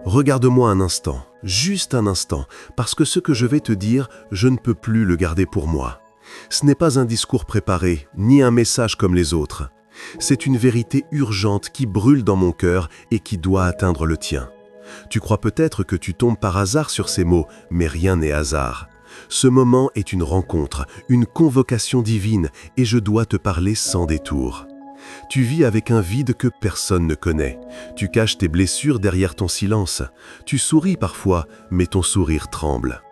Regarde-moi un instant, juste un instant, parce que ce que je vais te dire, je ne peux plus le garder pour moi. Ce n'est pas un discours préparé, ni un message comme les autres. C'est une vérité urgente qui brûle dans mon cœur et qui doit atteindre le tien. Tu crois peut-être que tu tombes par hasard sur ces mots, mais rien n'est hasard. Ce moment est une rencontre, une convocation divine, et je dois te parler sans détour. Tu vis avec un vide que personne ne connaît. Tu caches tes blessures derrière ton silence. Tu souris parfois, mais ton sourire tremble.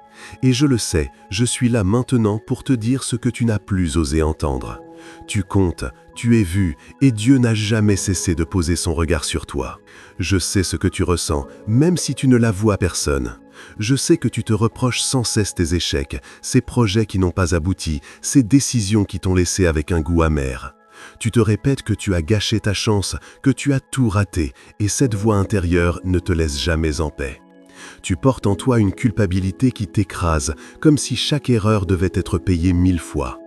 Et je le sais, je suis là maintenant pour te dire ce que tu n'as plus osé entendre. Tu comptes, tu es vu, et Dieu n'a jamais cessé de poser son regard sur toi. Je sais ce que tu ressens, même si tu ne l'avoues à personne. Je sais que tu te reproches sans cesse tes échecs, ces projets qui n'ont pas abouti, ces décisions qui t'ont laissé avec un goût amer. Tu te répètes que tu as gâché ta chance, que tu as tout raté, et cette voix intérieure ne te laisse jamais en paix. Tu portes en toi une culpabilité qui t'écrase, comme si chaque erreur devait être payée 1000 fois.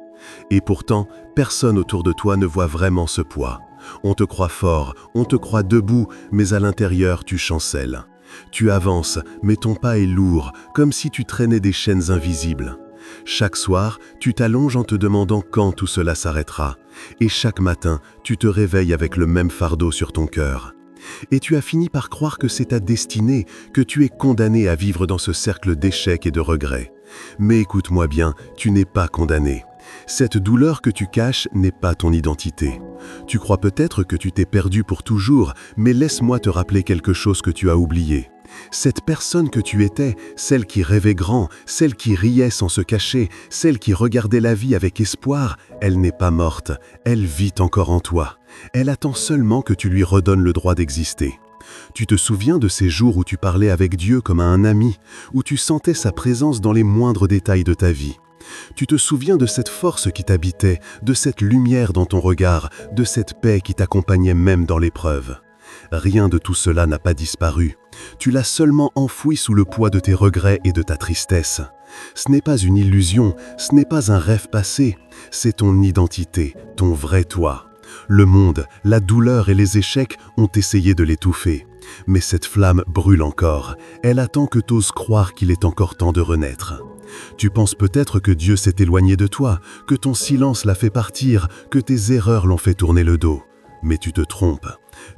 Et pourtant, personne autour de toi ne voit vraiment ce poids. On te croit fort, on te croit debout, mais à l'intérieur tu chancelles. Tu avances, mais ton pas est lourd, comme si tu traînais des chaînes invisibles. Chaque soir, tu t'allonges en te demandant quand tout cela s'arrêtera. Et chaque matin, tu te réveilles avec le même fardeau sur ton cœur. Et tu as fini par croire que c'est ta destinée, que tu es condamné à vivre dans ce cercle d'échecs et de regrets. Mais écoute-moi bien, tu n'es pas condamné. Cette douleur que tu caches n'est pas ton identité. Tu crois peut-être que tu t'es perdu pour toujours, mais laisse-moi te rappeler quelque chose que tu as oublié. Cette personne que tu étais, celle qui rêvait grand, celle qui riait sans se cacher, celle qui regardait la vie avec espoir, elle n'est pas morte, elle vit encore en toi. Elle attend seulement que tu lui redonnes le droit d'exister. Tu te souviens de ces jours où tu parlais avec Dieu comme à un ami, où tu sentais sa présence dans les moindres détails de ta vie. Tu te souviens de cette force qui t'habitait, de cette lumière dans ton regard, de cette paix qui t'accompagnait même dans l'épreuve. Rien de tout cela n'a pas disparu. Tu l'as seulement enfoui sous le poids de tes regrets et de ta tristesse. Ce n'est pas une illusion, ce n'est pas un rêve passé, c'est ton identité, ton vrai toi. Le monde, la douleur et les échecs ont essayé de l'étouffer. Mais cette flamme brûle encore. Elle attend que tu oses croire qu'il est encore temps de renaître. Tu penses peut-être que Dieu s'est éloigné de toi, que ton silence l'a fait partir, que tes erreurs l'ont fait tourner le dos. Mais tu te trompes.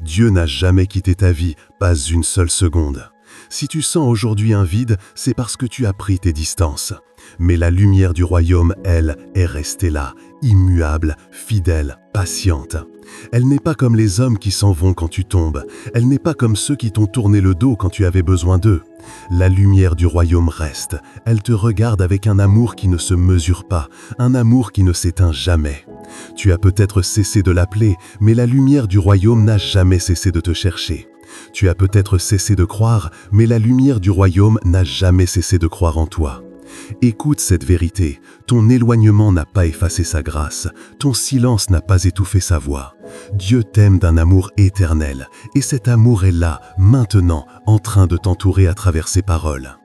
Dieu n'a jamais quitté ta vie, pas une seule seconde. Si tu sens aujourd'hui un vide, c'est parce que tu as pris tes distances. Mais la lumière du royaume, elle, est restée là, immuable, fidèle, patiente. Elle n'est pas comme les hommes qui s'en vont quand tu tombes. Elle n'est pas comme ceux qui t'ont tourné le dos quand tu avais besoin d'eux. La lumière du royaume reste. Elle te regarde avec un amour qui ne se mesure pas, un amour qui ne s'éteint jamais. Tu as peut-être cessé de l'appeler, mais la lumière du royaume n'a jamais cessé de te chercher. Tu as peut-être cessé de croire, mais la lumière du royaume n'a jamais cessé de croire en toi. Écoute cette vérité, ton éloignement n'a pas effacé sa grâce, ton silence n'a pas étouffé sa voix. Dieu t'aime d'un amour éternel, et cet amour est là, maintenant, en train de t'entourer à travers ses paroles.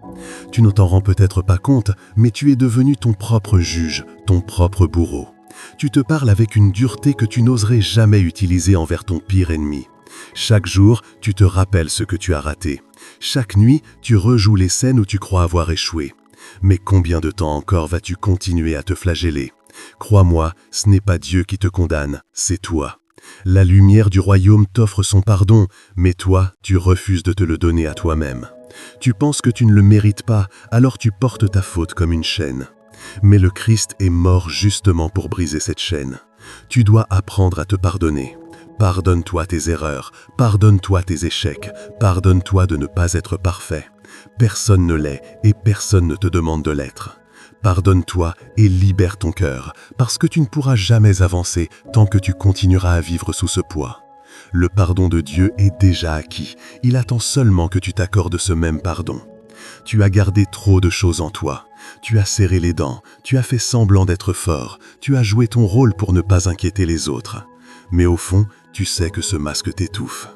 Tu ne t'en rends peut-être pas compte, mais tu es devenu ton propre juge, ton propre bourreau. Tu te parles avec une dureté que tu n'oserais jamais utiliser envers ton pire ennemi. Chaque jour, tu te rappelles ce que tu as raté. Chaque nuit, tu rejoues les scènes où tu crois avoir échoué. Mais combien de temps encore vas-tu continuer à te flageller? Crois-moi, ce n'est pas Dieu qui te condamne, c'est toi. La lumière du royaume t'offre son pardon, mais toi, tu refuses de te le donner à toi-même. Tu penses que tu ne le mérites pas, alors tu portes ta faute comme une chaîne. Mais le Christ est mort justement pour briser cette chaîne. Tu dois apprendre à te pardonner. Pardonne-toi tes erreurs, pardonne-toi tes échecs, pardonne-toi de ne pas être parfait. Personne ne l'est et personne ne te demande de l'être. Pardonne-toi et libère ton cœur, parce que tu ne pourras jamais avancer tant que tu continueras à vivre sous ce poids. Le pardon de Dieu est déjà acquis, il attend seulement que tu t'accordes ce même pardon. Tu as gardé trop de choses en toi, tu as serré les dents, tu as fait semblant d'être fort, tu as joué ton rôle pour ne pas inquiéter les autres. Mais au fond, tu sais que ce masque t'étouffe.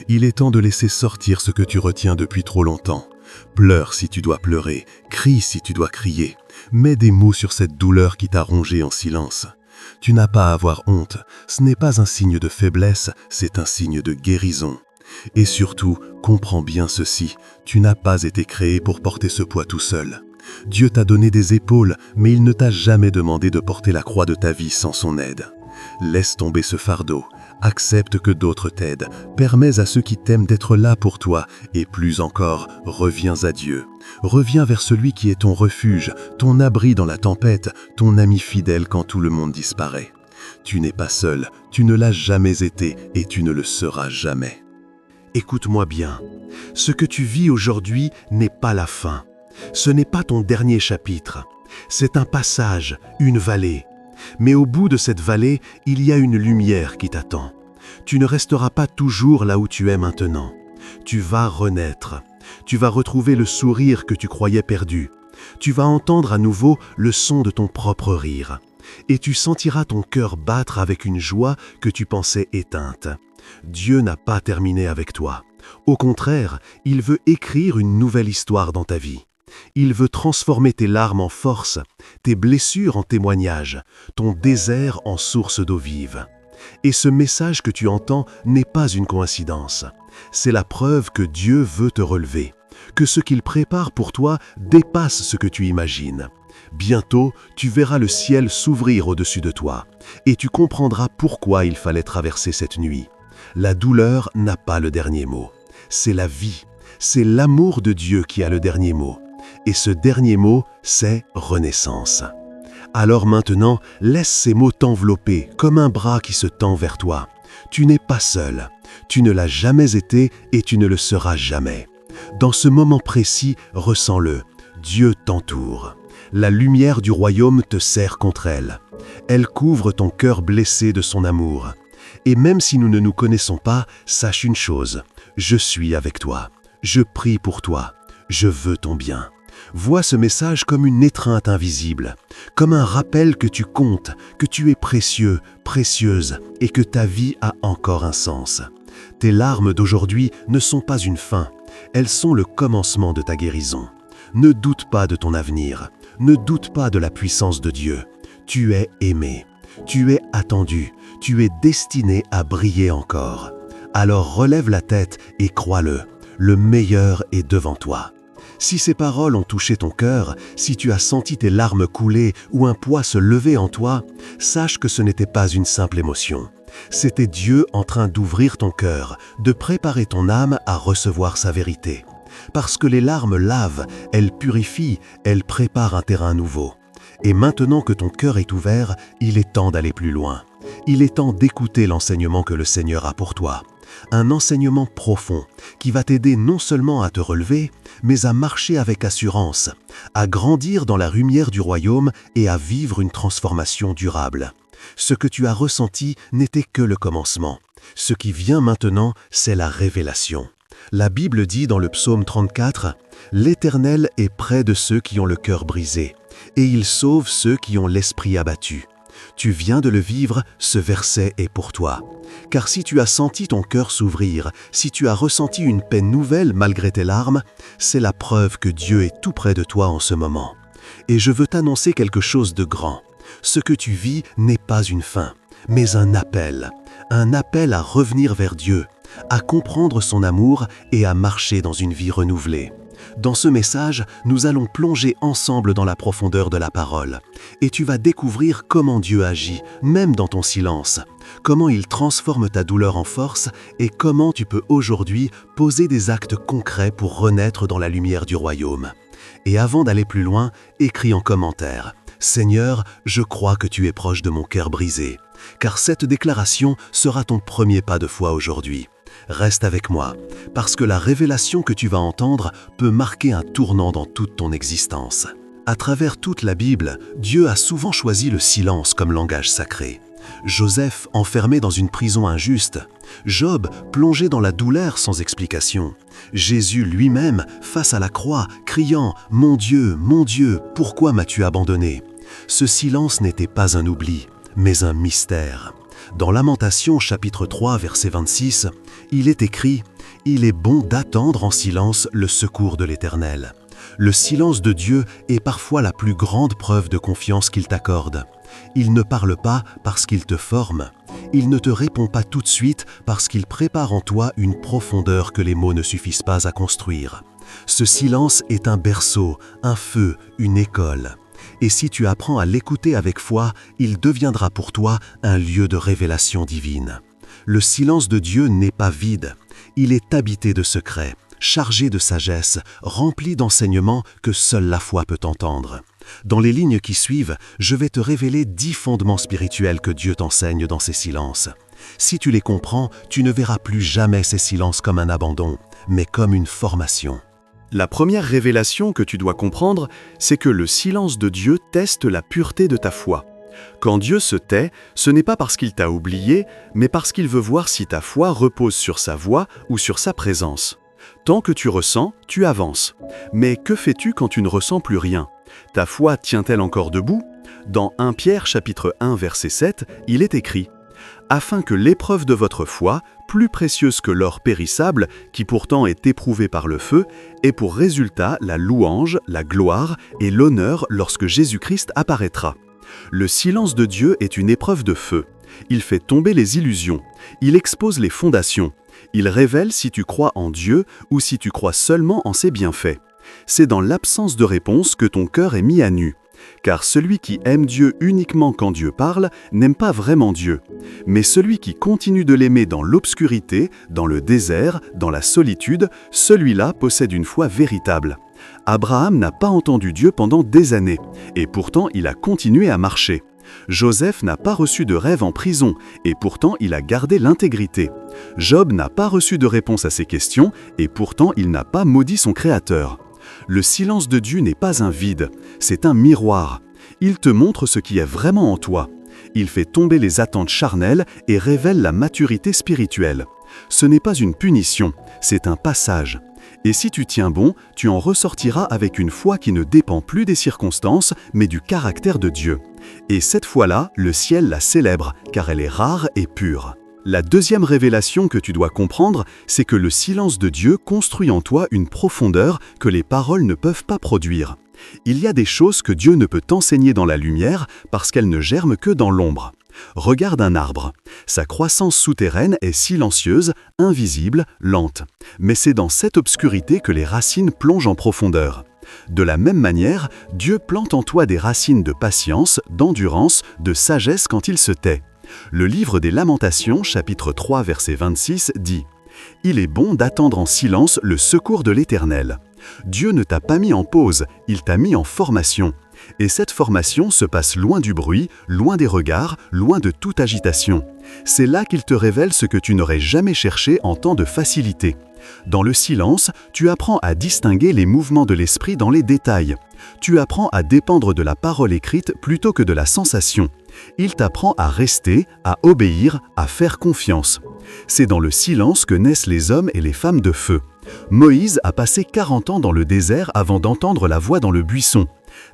Il est temps de laisser sortir ce que tu retiens depuis trop longtemps. Pleure si tu dois pleurer, crie si tu dois crier. Mets des mots sur cette douleur qui t'a rongé en silence. Tu n'as pas à avoir honte, ce n'est pas un signe de faiblesse, c'est un signe de guérison. Et surtout, comprends bien ceci, tu n'as pas été créé pour porter ce poids tout seul. Dieu t'a donné des épaules, mais il ne t'a jamais demandé de porter la croix de ta vie sans son aide. Laisse tomber ce fardeau, accepte que d'autres t'aident, permets à ceux qui t'aiment d'être là pour toi, et plus encore, reviens à Dieu. Reviens vers celui qui est ton refuge, ton abri dans la tempête, ton ami fidèle quand tout le monde disparaît. Tu n'es pas seul, tu ne l'as jamais été et tu ne le seras jamais. Écoute-moi bien, ce que tu vis aujourd'hui n'est pas la fin. Ce n'est pas ton dernier chapitre. C'est un passage, une vallée. Mais au bout de cette vallée, il y a une lumière qui t'attend. Tu ne resteras pas toujours là où tu es maintenant. Tu vas renaître. Tu vas retrouver le sourire que tu croyais perdu. Tu vas entendre à nouveau le son de ton propre rire. Et tu sentiras ton cœur battre avec une joie que tu pensais éteinte. Dieu n'a pas terminé avec toi. Au contraire, il veut écrire une nouvelle histoire dans ta vie. Il veut transformer tes larmes en force, tes blessures en témoignages, ton désert en source d'eau vive. Et ce message que tu entends n'est pas une coïncidence. C'est la preuve que Dieu veut te relever, que ce qu'il prépare pour toi dépasse ce que tu imagines. Bientôt, tu verras le ciel s'ouvrir au-dessus de toi, et tu comprendras pourquoi il fallait traverser cette nuit. La douleur n'a pas le dernier mot. C'est la vie, c'est l'amour de Dieu qui a le dernier mot. Et ce dernier mot, c'est renaissance. Alors maintenant, laisse ces mots t'envelopper comme un bras qui se tend vers toi. Tu n'es pas seul, tu ne l'as jamais été et tu ne le seras jamais. Dans ce moment précis, ressens-le, Dieu t'entoure. La lumière du royaume te serre contre elle. Elle couvre ton cœur blessé de son amour. Et même si nous ne nous connaissons pas, sache une chose, je suis avec toi, je prie pour toi, je veux ton bien. Vois ce message comme une étreinte invisible, comme un rappel que tu comptes, que tu es précieux, précieuse et que ta vie a encore un sens. Tes larmes d'aujourd'hui ne sont pas une fin, elles sont le commencement de ta guérison. Ne doute pas de ton avenir, ne doute pas de la puissance de Dieu. Tu es aimé, tu es attendu, tu es destiné à briller encore. Alors relève la tête et crois-le, le meilleur est devant toi. Si ces paroles ont touché ton cœur, si tu as senti tes larmes couler ou un poids se lever en toi, sache que ce n'était pas une simple émotion. C'était Dieu en train d'ouvrir ton cœur, de préparer ton âme à recevoir sa vérité. Parce que les larmes lavent, elles purifient, elles préparent un terrain nouveau. Et maintenant que ton cœur est ouvert, il est temps d'aller plus loin. Il est temps d'écouter l'enseignement que le Seigneur a pour toi. Un enseignement profond qui va t'aider non seulement à te relever, mais à marcher avec assurance, à grandir dans la lumière du royaume et à vivre une transformation durable. Ce que tu as ressenti n'était que le commencement. Ce qui vient maintenant, c'est la révélation. La Bible dit dans le psaume 34, « L'Éternel est près de ceux qui ont le cœur brisé, et il sauve ceux qui ont l'esprit abattu. » Tu viens de le vivre, ce verset est pour toi. Car si tu as senti ton cœur s'ouvrir, si tu as ressenti une paix nouvelle malgré tes larmes, c'est la preuve que Dieu est tout près de toi en ce moment. Et je veux t'annoncer quelque chose de grand. Ce que tu vis n'est pas une fin, mais un appel à revenir vers Dieu, à comprendre son amour et à marcher dans une vie renouvelée. Dans ce message, nous allons plonger ensemble dans la profondeur de la parole. Et tu vas découvrir comment Dieu agit, même dans ton silence. Comment il transforme ta douleur en force et comment tu peux aujourd'hui poser des actes concrets pour renaître dans la lumière du royaume. Et avant d'aller plus loin, écris en commentaire « Seigneur, je crois que tu es proche de mon cœur brisé ». Car cette déclaration sera ton premier pas de foi aujourd'hui. Reste avec moi, parce que la révélation que tu vas entendre peut marquer un tournant dans toute ton existence. À travers toute la Bible, Dieu a souvent choisi le silence comme langage sacré. Joseph enfermé dans une prison injuste, Job plongé dans la douleur sans explication, Jésus lui-même face à la croix, criant « Mon Dieu, pourquoi m'as-tu abandonné ?» Ce silence n'était pas un oubli, mais un mystère. Dans Lamentations chapitre 3 verset 26, il est écrit « Il est bon d'attendre en silence le secours de l'Éternel ». Le silence de Dieu est parfois la plus grande preuve de confiance qu'il t'accorde. Il ne parle pas parce qu'il te forme, Il ne te répond pas tout de suite parce qu'il prépare en toi une profondeur que les mots ne suffisent pas à construire. Ce silence est un berceau, un feu, une école. Et si tu apprends à l'écouter avec foi, il deviendra pour toi un lieu de révélation divine. Le silence de Dieu n'est pas vide. Il est habité de secrets, chargé de sagesse, rempli d'enseignements que seule la foi peut entendre. Dans les lignes qui suivent, je vais te révéler 10 fondements spirituels que Dieu t'enseigne dans ces silences. Si tu les comprends, tu ne verras plus jamais ces silences comme un abandon, mais comme une formation. La première révélation que tu dois comprendre, c'est que le silence de Dieu teste la pureté de ta foi. Quand Dieu se tait, ce n'est pas parce qu'il t'a oublié, mais parce qu'il veut voir si ta foi repose sur sa voix ou sur sa présence. Tant que tu ressens, tu avances. Mais que fais-tu quand tu ne ressens plus rien? Ta foi tient-elle encore debout? Dans 1 Pierre chapitre 1 verset 7, il est écrit « Afin que l'épreuve de votre foi, plus précieuse que l'or périssable, qui pourtant est éprouvé par le feu, ait pour résultat la louange, la gloire et l'honneur lorsque Jésus-Christ apparaîtra. » Le silence de Dieu est une épreuve de feu. Il fait tomber les illusions. Il expose les fondations. Il révèle si tu crois en Dieu ou si tu crois seulement en ses bienfaits. C'est dans l'absence de réponse que ton cœur est mis à nu. Car celui qui aime Dieu uniquement quand Dieu parle n'aime pas vraiment Dieu. Mais celui qui continue de l'aimer dans l'obscurité, dans le désert, dans la solitude, celui-là possède une foi véritable. Abraham n'a pas entendu Dieu pendant des années, et pourtant il a continué à marcher. Joseph n'a pas reçu de rêve en prison, et pourtant il a gardé l'intégrité. Job n'a pas reçu de réponse à ses questions, et pourtant il n'a pas maudit son Créateur. Le silence de Dieu n'est pas un vide, c'est un miroir. Il te montre ce qui est vraiment en toi. Il fait tomber les attentes charnelles et révèle la maturité spirituelle. Ce n'est pas une punition, c'est un passage. Et si tu tiens bon, tu en ressortiras avec une foi qui ne dépend plus des circonstances, mais du caractère de Dieu. Et cette foi-là, le ciel la célèbre, car elle est rare et pure. La deuxième révélation que tu dois comprendre, c'est que le silence de Dieu construit en toi une profondeur que les paroles ne peuvent pas produire. Il y a des choses que Dieu ne peut t'enseigner dans la lumière parce qu'elles ne germent que dans l'ombre. Regarde un arbre. Sa croissance souterraine est silencieuse, invisible, lente. Mais c'est dans cette obscurité que les racines plongent en profondeur. De la même manière, Dieu plante en toi des racines de patience, d'endurance, de sagesse quand il se tait. Le livre des Lamentations, chapitre 3, verset 26, dit « Il est bon d'attendre en silence le secours de l'Éternel. Dieu ne t'a pas mis en pause, il t'a mis en formation. Et cette formation se passe loin du bruit, loin des regards, loin de toute agitation. C'est là qu'il te révèle ce que tu n'aurais jamais cherché en temps de facilité. Dans le silence, tu apprends à distinguer les mouvements de l'esprit dans les détails. Tu apprends à dépendre de la parole écrite plutôt que de la sensation. Il t'apprend à rester, à obéir, à faire confiance. C'est dans le silence que naissent les hommes et les femmes de feu. Moïse a passé 40 ans dans le désert avant d'entendre la voix dans le buisson.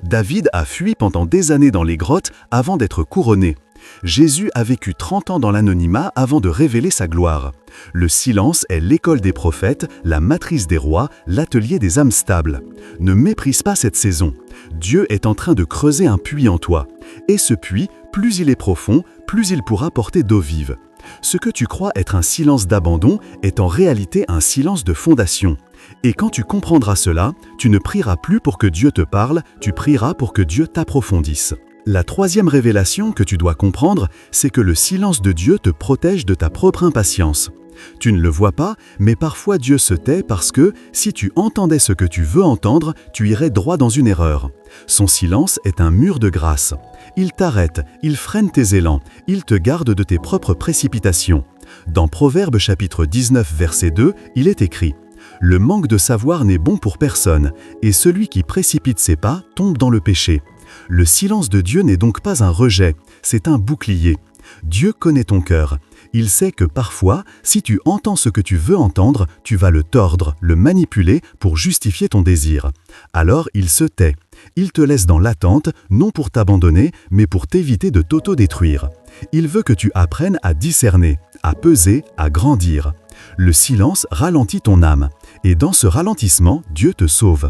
David a fui pendant des années dans les grottes avant d'être couronné. Jésus a vécu 30 ans dans l'anonymat avant de révéler sa gloire. Le silence est l'école des prophètes, la matrice des rois, l'atelier des âmes stables. Ne méprise pas cette saison. Dieu est en train de creuser un puits en toi. Et ce puits, plus il est profond, plus il pourra porter d'eau vive. Ce que tu crois être un silence d'abandon est en réalité un silence de fondation. Et quand tu comprendras cela, tu ne prieras plus pour que Dieu te parle, tu prieras pour que Dieu t'approfondisse. La troisième révélation que tu dois comprendre, c'est que le silence de Dieu te protège de ta propre impatience. Tu ne le vois pas, mais parfois Dieu se tait parce que, si tu entendais ce que tu veux entendre, tu irais droit dans une erreur. Son silence est un mur de grâce. Il t'arrête, il freine tes élans, il te garde de tes propres précipitations. Dans Proverbes chapitre 19 verset 2, il est écrit « Le manque de savoir n'est bon pour personne, et celui qui précipite ses pas tombe dans le péché. » Le silence de Dieu n'est donc pas un rejet, c'est un bouclier. Dieu connaît ton cœur. Il sait que parfois, si tu entends ce que tu veux entendre, tu vas le tordre, le manipuler pour justifier ton désir. Alors il se tait. Il te laisse dans l'attente, non pour t'abandonner, mais pour t'éviter de t'auto-détruire. Il veut que tu apprennes à discerner, à peser, à grandir. Le silence ralentit ton âme. Et dans ce ralentissement, Dieu te sauve.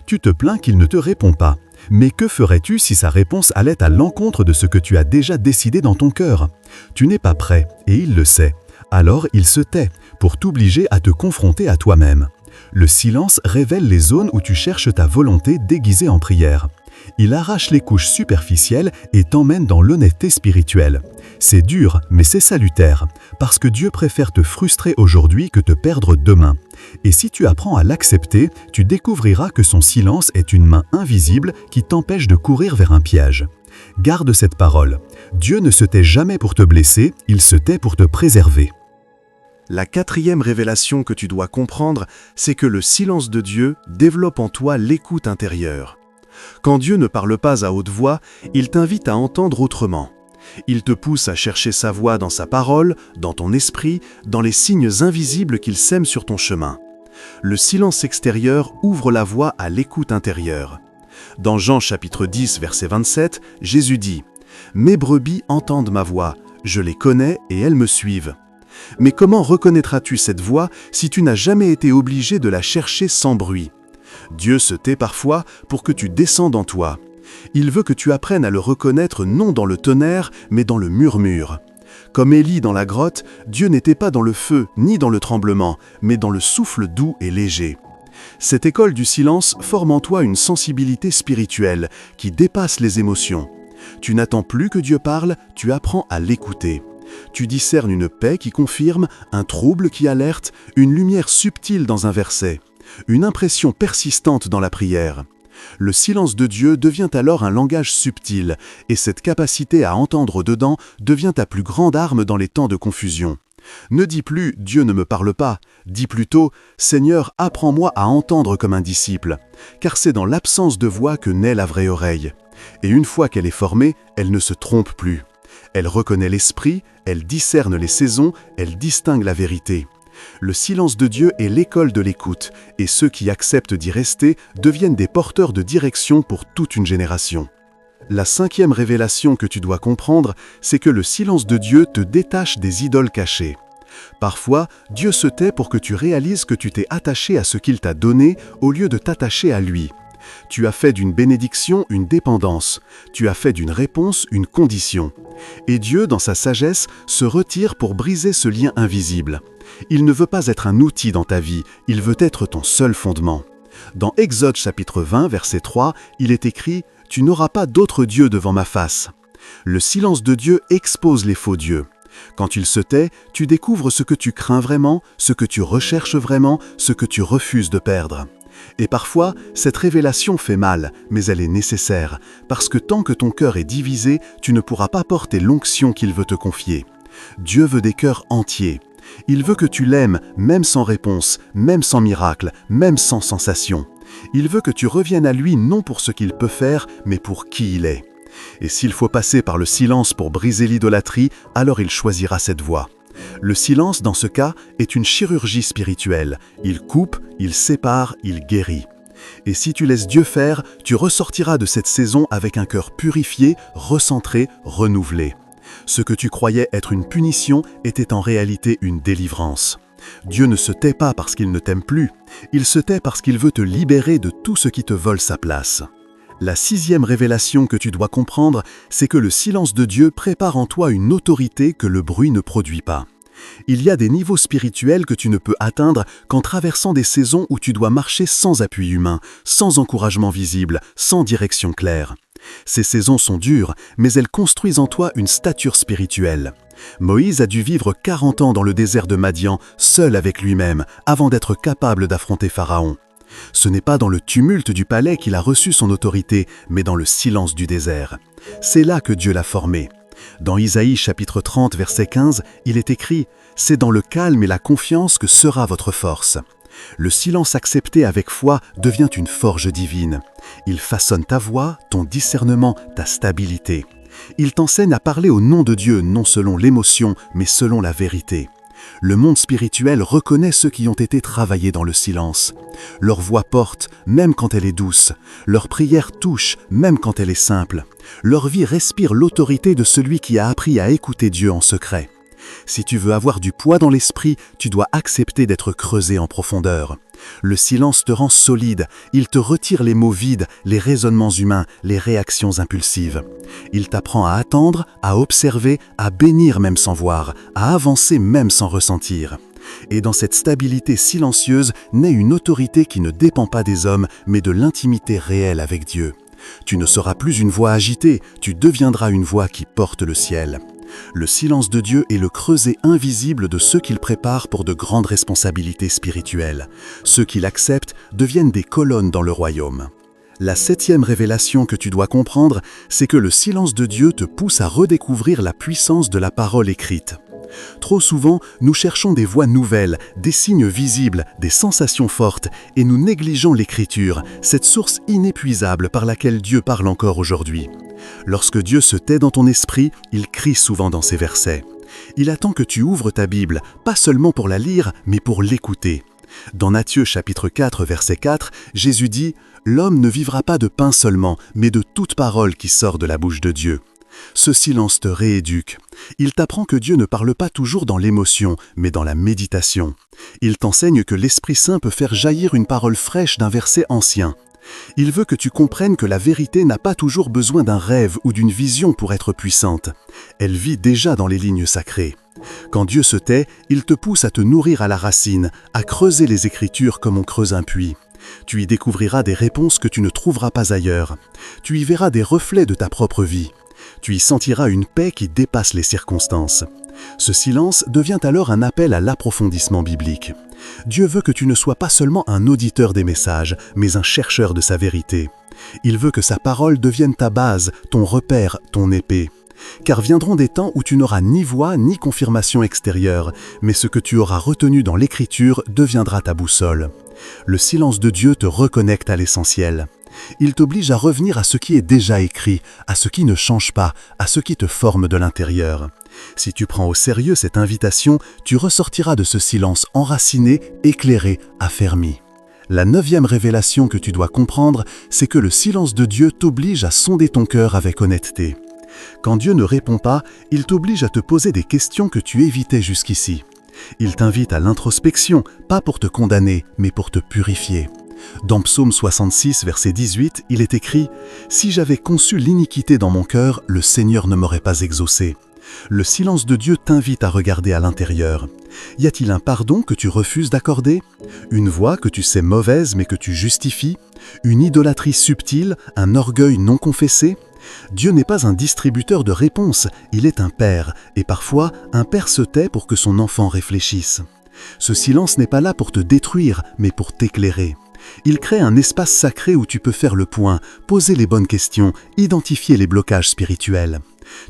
Tu te plains qu'il ne te répond pas. Mais que ferais-tu si sa réponse allait à l'encontre de ce que tu as déjà décidé dans ton cœur? Tu n'es pas prêt, et il le sait. Alors il se tait, pour t'obliger à te confronter à toi-même. Le silence révèle les zones où tu cherches ta volonté déguisée en prière. Il arrache les couches superficielles et t'emmène dans l'honnêteté spirituelle. C'est dur, mais c'est salutaire, parce que Dieu préfère te frustrer aujourd'hui que te perdre demain. Et si tu apprends à l'accepter, tu découvriras que son silence est une main invisible qui t'empêche de courir vers un piège. Garde cette parole. Dieu ne se tait jamais pour te blesser, il se tait pour te préserver. La quatrième révélation que tu dois comprendre, c'est que le silence de Dieu développe en toi l'écoute intérieure. Quand Dieu ne parle pas à haute voix, il t'invite à entendre autrement. Il te pousse à chercher sa voix dans sa parole, dans ton esprit, dans les signes invisibles qu'il sème sur ton chemin. Le silence extérieur ouvre la voie à l'écoute intérieure. Dans Jean chapitre 10, verset 27, Jésus dit « Mes brebis entendent ma voix, je les connais et elles me suivent. » Mais comment reconnaîtras-tu cette voix si tu n'as jamais été obligé de la chercher sans bruit? Dieu se tait parfois pour que tu descendes en toi. Il veut que tu apprennes à le reconnaître non dans le tonnerre, mais dans le murmure. Comme Élie dans la grotte, Dieu n'était pas dans le feu ni dans le tremblement, mais dans le souffle doux et léger. Cette école du silence forme en toi une sensibilité spirituelle qui dépasse les émotions. Tu n'attends plus que Dieu parle, tu apprends à l'écouter. Tu discernes une paix qui confirme, un trouble qui alerte, une lumière subtile dans un verset, une impression persistante dans la prière. Le silence de Dieu devient alors un langage subtil, et cette capacité à entendre au-dedans devient ta plus grande arme dans les temps de confusion. Ne dis plus « Dieu ne me parle pas », dis plutôt « Seigneur, apprends-moi à entendre comme un disciple », car c'est dans l'absence de voix que naît la vraie oreille. Et une fois qu'elle est formée, elle ne se trompe plus. Elle reconnaît l'esprit, elle discerne les saisons, elle distingue la vérité. Le silence de Dieu est l'école de l'écoute, et ceux qui acceptent d'y rester deviennent des porteurs de direction pour toute une génération. La cinquième révélation que tu dois comprendre, c'est que le silence de Dieu te détache des idoles cachées. Parfois, Dieu se tait pour que tu réalises que tu t'es attaché à ce qu'il t'a donné au lieu de t'attacher à lui. Tu as fait d'une bénédiction une dépendance, tu as fait d'une réponse une condition. Et Dieu, dans sa sagesse, se retire pour briser ce lien invisible. Il ne veut pas être un outil dans ta vie, il veut être ton seul fondement. Dans Exode chapitre 20, verset 3, il est écrit « Tu n'auras pas d'autre Dieu devant ma face ». Le silence de Dieu expose les faux dieux. Quand il se tait, tu découvres ce que tu crains vraiment, ce que tu recherches vraiment, ce que tu refuses de perdre. Et parfois, cette révélation fait mal, mais elle est nécessaire, parce que tant que ton cœur est divisé, tu ne pourras pas porter l'onction qu'il veut te confier. Dieu veut des cœurs entiers. Il veut que tu l'aimes, même sans réponse, même sans miracle, même sans sensation. Il veut que tu reviennes à lui non pour ce qu'il peut faire, mais pour qui il est. Et s'il faut passer par le silence pour briser l'idolâtrie, alors il choisira cette voie. Le silence, dans ce cas, est une chirurgie spirituelle. Il coupe, il sépare, il guérit. Et si tu laisses Dieu faire, tu ressortiras de cette saison avec un cœur purifié, recentré, renouvelé. Ce que tu croyais être une punition était en réalité une délivrance. Dieu ne se tait pas parce qu'il ne t'aime plus, il se tait parce qu'il veut te libérer de tout ce qui te vole sa place. La sixième révélation que tu dois comprendre, c'est que le silence de Dieu prépare en toi une autorité que le bruit ne produit pas. Il y a des niveaux spirituels que tu ne peux atteindre qu'en traversant des saisons où tu dois marcher sans appui humain, sans encouragement visible, sans direction claire. Ces saisons sont dures, mais elles construisent en toi une stature spirituelle. Moïse a dû vivre 40 ans dans le désert de Madian, seul avec lui-même, avant d'être capable d'affronter Pharaon. Ce n'est pas dans le tumulte du palais qu'il a reçu son autorité, mais dans le silence du désert. C'est là que Dieu l'a formé. Dans Isaïe chapitre 30, verset 15, il est écrit « C'est dans le calme et la confiance que sera votre force ». Le silence accepté avec foi devient une forge divine. Il façonne ta voix, ton discernement, ta stabilité. Il t'enseigne à parler au nom de Dieu, non selon l'émotion, mais selon la vérité. Le monde spirituel reconnaît ceux qui ont été travaillés dans le silence. Leur voix porte, même quand elle est douce. Leur prière touche, même quand elle est simple. Leur vie respire l'autorité de celui qui a appris à écouter Dieu en secret. Si tu veux avoir du poids dans l'esprit, tu dois accepter d'être creusé en profondeur. Le silence te rend solide, il te retire les mots vides, les raisonnements humains, les réactions impulsives. Il t'apprend à attendre, à observer, à bénir même sans voir, à avancer même sans ressentir. Et dans cette stabilité silencieuse naît une autorité qui ne dépend pas des hommes, mais de l'intimité réelle avec Dieu. Tu ne seras plus une voix agitée, tu deviendras une voix qui porte le ciel. Le silence de Dieu est le creuset invisible de ceux qu'il prépare pour de grandes responsabilités spirituelles. Ceux qui l'acceptent deviennent des colonnes dans le royaume. La 7e révélation que tu dois comprendre, c'est que le silence de Dieu te pousse à redécouvrir la puissance de la parole écrite. Trop souvent, nous cherchons des voix nouvelles, des signes visibles, des sensations fortes, et nous négligeons l'écriture, cette source inépuisable par laquelle Dieu parle encore aujourd'hui. Lorsque Dieu se tait dans ton esprit, il crie souvent dans ses versets. Il attend que tu ouvres ta Bible, pas seulement pour la lire, mais pour l'écouter. Dans Matthieu chapitre 4, verset 4, Jésus dit « L'homme ne vivra pas de pain seulement, mais de toute parole qui sort de la bouche de Dieu. » Ce silence te rééduque. Il t'apprend que Dieu ne parle pas toujours dans l'émotion, mais dans la méditation. Il t'enseigne que l'Esprit Saint peut faire jaillir une parole fraîche d'un verset ancien. Il veut que tu comprennes que la vérité n'a pas toujours besoin d'un rêve ou d'une vision pour être puissante. Elle vit déjà dans les lignes sacrées. Quand Dieu se tait, il te pousse à te nourrir à la racine, à creuser les Écritures comme on creuse un puits. Tu y découvriras des réponses que tu ne trouveras pas ailleurs. Tu y verras des reflets de ta propre vie. Tu y sentiras une paix qui dépasse les circonstances. Ce silence devient alors un appel à l'approfondissement biblique. Dieu veut que tu ne sois pas seulement un auditeur des messages, mais un chercheur de sa vérité. Il veut que sa parole devienne ta base, ton repère, ton épée. Car viendront des temps où tu n'auras ni voix ni confirmation extérieure, mais ce que tu auras retenu dans l'Écriture deviendra ta boussole. Le silence de Dieu te reconnecte à l'essentiel. Il t'oblige à revenir à ce qui est déjà écrit, à ce qui ne change pas, à ce qui te forme de l'intérieur. Si tu prends au sérieux cette invitation, tu ressortiras de ce silence enraciné, éclairé, affermi. La 9e révélation que tu dois comprendre, c'est que le silence de Dieu t'oblige à sonder ton cœur avec honnêteté. Quand Dieu ne répond pas, il t'oblige à te poser des questions que tu évitais jusqu'ici. Il t'invite à l'introspection, pas pour te condamner, mais pour te purifier. Dans Psaume 66, verset 18, il est écrit « Si j'avais conçu l'iniquité dans mon cœur, le Seigneur ne m'aurait pas exaucé. » Le silence de Dieu t'invite à regarder à l'intérieur. Y a-t-il un pardon que tu refuses d'accorder? Une voix que tu sais mauvaise mais que tu justifies? Une idolâtrie subtile? Un orgueil non confessé? Dieu n'est pas un distributeur de réponses, il est un père, et parfois, un père se tait pour que son enfant réfléchisse. Ce silence n'est pas là pour te détruire, mais pour t'éclairer. Il crée un espace sacré où tu peux faire le point, poser les bonnes questions, identifier les blocages spirituels.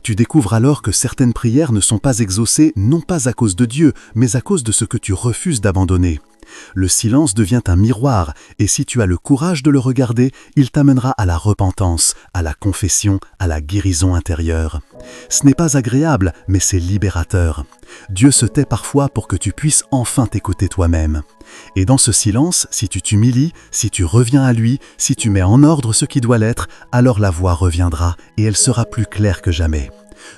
Tu découvres alors que certaines prières ne sont pas exaucées non pas à cause de Dieu, mais à cause de ce que tu refuses d'abandonner. Le silence devient un miroir, et si tu as le courage de le regarder, il t'amènera à la repentance, à la confession, à la guérison intérieure. Ce n'est pas agréable, mais c'est libérateur. Dieu se tait parfois pour que tu puisses enfin t'écouter toi-même. Et dans ce silence, si tu t'humilies, si tu reviens à lui, si tu mets en ordre ce qui doit l'être, alors la voix reviendra, et elle sera plus claire que jamais.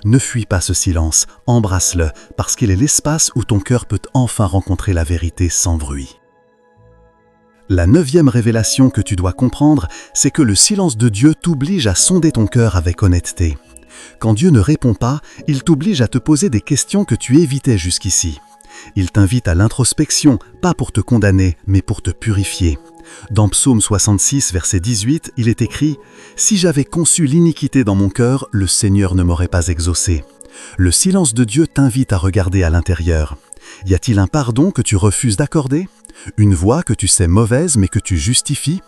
Ne fuis pas ce silence, embrasse-le, parce qu'il est l'espace où ton cœur peut enfin rencontrer la vérité sans bruit. La 9e révélation que tu dois comprendre, c'est que le silence de Dieu t'oblige à sonder ton cœur avec honnêteté. Quand Dieu ne répond pas, il t'oblige à te poser des questions que tu évitais jusqu'ici. Il t'invite à l'introspection, pas pour te condamner, mais pour te purifier. Dans Psaume 66, verset 18, il est écrit « Si j'avais conçu l'iniquité dans mon cœur, le Seigneur ne m'aurait pas exaucé. » Le silence de Dieu t'invite à regarder à l'intérieur. Y a-t-il un pardon que tu refuses d'accorder? Une voix que tu sais mauvaise mais que tu justifies?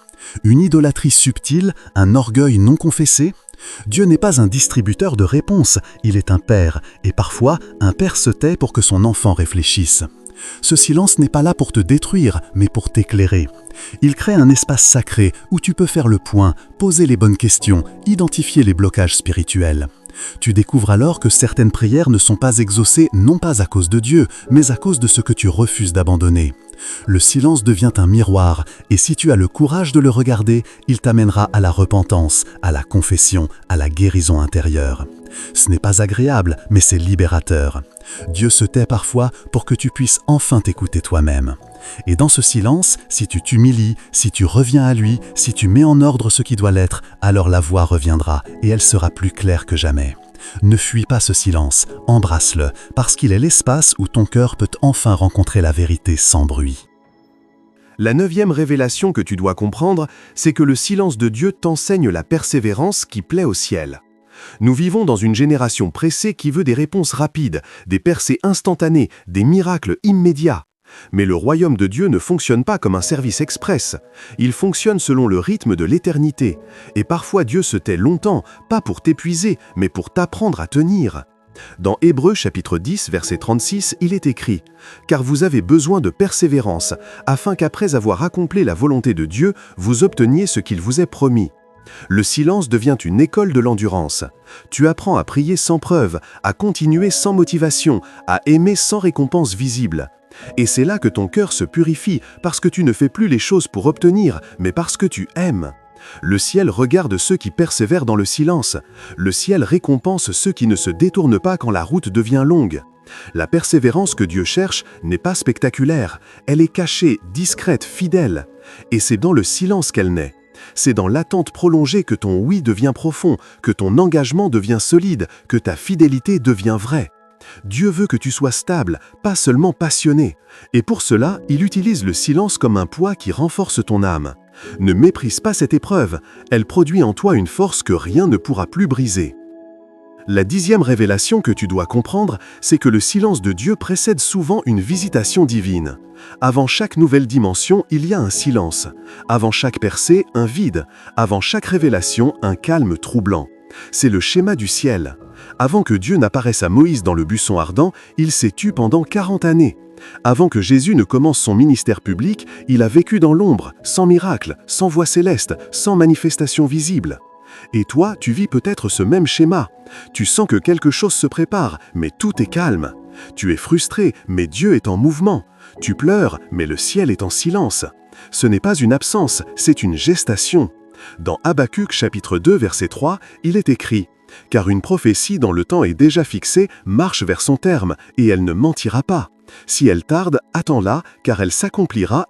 Une idolâtrie subtile? Un orgueil non confessé? Dieu n'est pas un distributeur de réponses, il est un père, et parfois un père se tait pour que son enfant réfléchisse. Ce silence n'est pas là pour te détruire, mais pour t'éclairer. Il crée un espace sacré où tu peux faire le point, poser les bonnes questions, identifier les blocages spirituels. Tu découvres alors que certaines prières ne sont pas exaucées non pas à cause de Dieu, mais à cause de ce que tu refuses d'abandonner. Le silence devient un miroir, et si tu as le courage de le regarder, il t'amènera à la repentance, à la confession, à la guérison intérieure. Ce n'est pas agréable, mais c'est libérateur. Dieu se tait parfois pour que tu puisses enfin t'écouter toi-même. Et dans ce silence, si tu t'humilies, si tu reviens à lui, si tu mets en ordre ce qui doit l'être, alors la voix reviendra et elle sera plus claire que jamais. Ne fuis pas ce silence, embrasse-le, parce qu'il est l'espace où ton cœur peut enfin rencontrer la vérité sans bruit. La 9e révélation que tu dois comprendre, c'est que le silence de Dieu t'enseigne la persévérance qui plaît au ciel. Nous vivons dans une génération pressée qui veut des réponses rapides, des percées instantanées, des miracles immédiats. Mais le royaume de Dieu ne fonctionne pas comme un service express. Il fonctionne selon le rythme de l'éternité. Et parfois Dieu se tait longtemps, pas pour t'épuiser, mais pour t'apprendre à tenir. Dans Hébreux chapitre 10, verset 36, il est écrit « Car vous avez besoin de persévérance, afin qu'après avoir accompli la volonté de Dieu, vous obteniez ce qu'il vous est promis. » Le silence devient une école de l'endurance. Tu apprends à prier sans preuve, à continuer sans motivation, à aimer sans récompense visible. Et c'est là que ton cœur se purifie, parce que tu ne fais plus les choses pour obtenir, mais parce que tu aimes. Le ciel regarde ceux qui persévèrent dans le silence. Le ciel récompense ceux qui ne se détournent pas quand la route devient longue. La persévérance que Dieu cherche n'est pas spectaculaire. Elle est cachée, discrète, fidèle. Et c'est dans le silence qu'elle naît. C'est dans l'attente prolongée que ton oui devient profond, que ton engagement devient solide, que ta fidélité devient vraie. Dieu veut que tu sois stable, pas seulement passionné. Et pour cela, il utilise le silence comme un poids qui renforce ton âme. Ne méprise pas cette épreuve, elle produit en toi une force que rien ne pourra plus briser. La 10e révélation que tu dois comprendre, c'est que le silence de Dieu précède souvent une visitation divine. Avant chaque nouvelle dimension, il y a un silence. Avant chaque percée, un vide. Avant chaque révélation, un calme troublant. C'est le schéma du ciel. Avant que Dieu n'apparaisse à Moïse dans le buisson ardent, il s'est tu pendant 40 années. Avant que Jésus ne commence son ministère public, il a vécu dans l'ombre, sans miracle, sans voix céleste, sans manifestation visible. Et toi, tu vis peut-être ce même schéma. Tu sens que quelque chose se prépare, mais tout est calme. Tu es frustré, mais Dieu est en mouvement. Tu pleures, mais le ciel est en silence. Ce n'est pas une absence, c'est une gestation. Dans Habacuc chapitre 2 verset 3, il est écrit « Car une prophétie dont le temps est déjà fixé marche vers son terme, et elle ne mentira pas. Si elle tarde, attends-la, car elle s'accomplira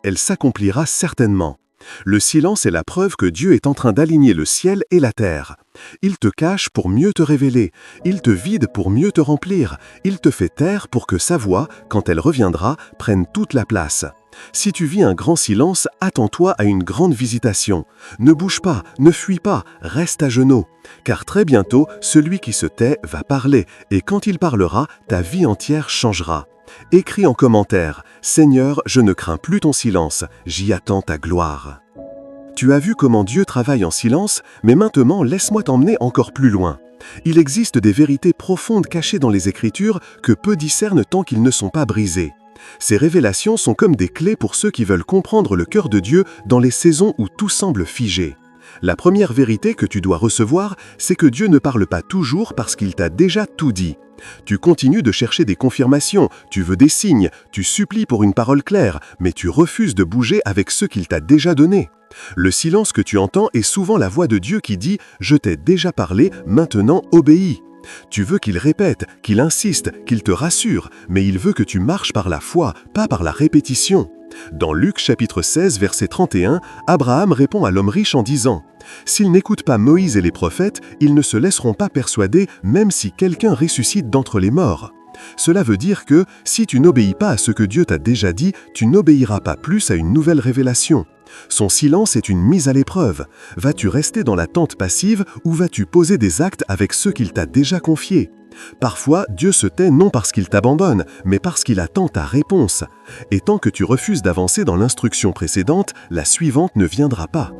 certainement. » Le silence est la preuve que Dieu est en train d'aligner le ciel et la terre. Il te cache pour mieux te révéler, il te vide pour mieux te remplir, il te fait taire pour que sa voix, quand elle reviendra, prenne toute la place. Si tu vis un grand silence, attends-toi à une grande visitation. Ne bouge pas, ne fuis pas, reste à genoux. Car très bientôt, celui qui se tait va parler, et quand il parlera, ta vie entière changera. Écris en commentaire « Seigneur, je ne crains plus ton silence, j'y attends ta gloire. » Tu as vu comment Dieu travaille en silence, mais maintenant laisse-moi t'emmener encore plus loin. Il existe des vérités profondes cachées dans les Écritures que peu discernent tant qu'ils ne sont pas brisées. Ces révélations sont comme des clés pour ceux qui veulent comprendre le cœur de Dieu dans les saisons où tout semble figé. La première vérité que tu dois recevoir, c'est que Dieu ne parle pas toujours parce qu'il t'a déjà tout dit. Tu continues de chercher des confirmations, tu veux des signes, tu supplies pour une parole claire, mais tu refuses de bouger avec ce qu'il t'a déjà donné. Le silence que tu entends est souvent la voix de Dieu qui dit « Je t'ai déjà parlé, maintenant obéis ». Tu veux qu'il répète, qu'il insiste, qu'il te rassure, mais il veut que tu marches par la foi, pas par la répétition. Dans Luc chapitre 16, verset 31, Abraham répond à l'homme riche en disant « S'ils n'écoutent pas Moïse et les prophètes, ils ne se laisseront pas persuader même si quelqu'un ressuscite d'entre les morts. » Cela veut dire que, si tu n'obéis pas à ce que Dieu t'a déjà dit, tu n'obéiras pas plus à une nouvelle révélation. Son silence est une mise à l'épreuve. Vas-tu rester dans l'attente passive ou vas-tu poser des actes avec ceux qu'il t'a déjà confiés? Parfois, Dieu se tait non parce qu'il t'abandonne, mais parce qu'il attend ta réponse. Et tant que tu refuses d'avancer dans l'instruction précédente, la suivante ne viendra pas.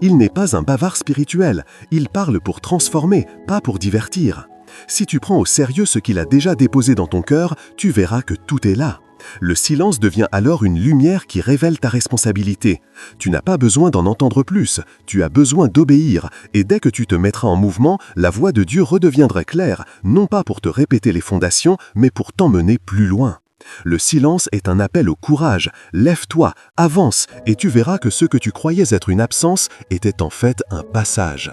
Il n'est pas un bavard spirituel, il parle pour transformer, pas pour divertir. Si tu prends au sérieux ce qu'il a déjà déposé dans ton cœur, tu verras que tout est là. Le silence devient alors une lumière qui révèle ta responsabilité. Tu n'as pas besoin d'en entendre plus, tu as besoin d'obéir, et dès que tu te mettras en mouvement, la voix de Dieu redeviendra claire, non pas pour te répéter les fondations, mais pour t'emmener plus loin. Le silence est un appel au courage, lève-toi, avance, et tu verras que ce que tu croyais être une absence était en fait un passage.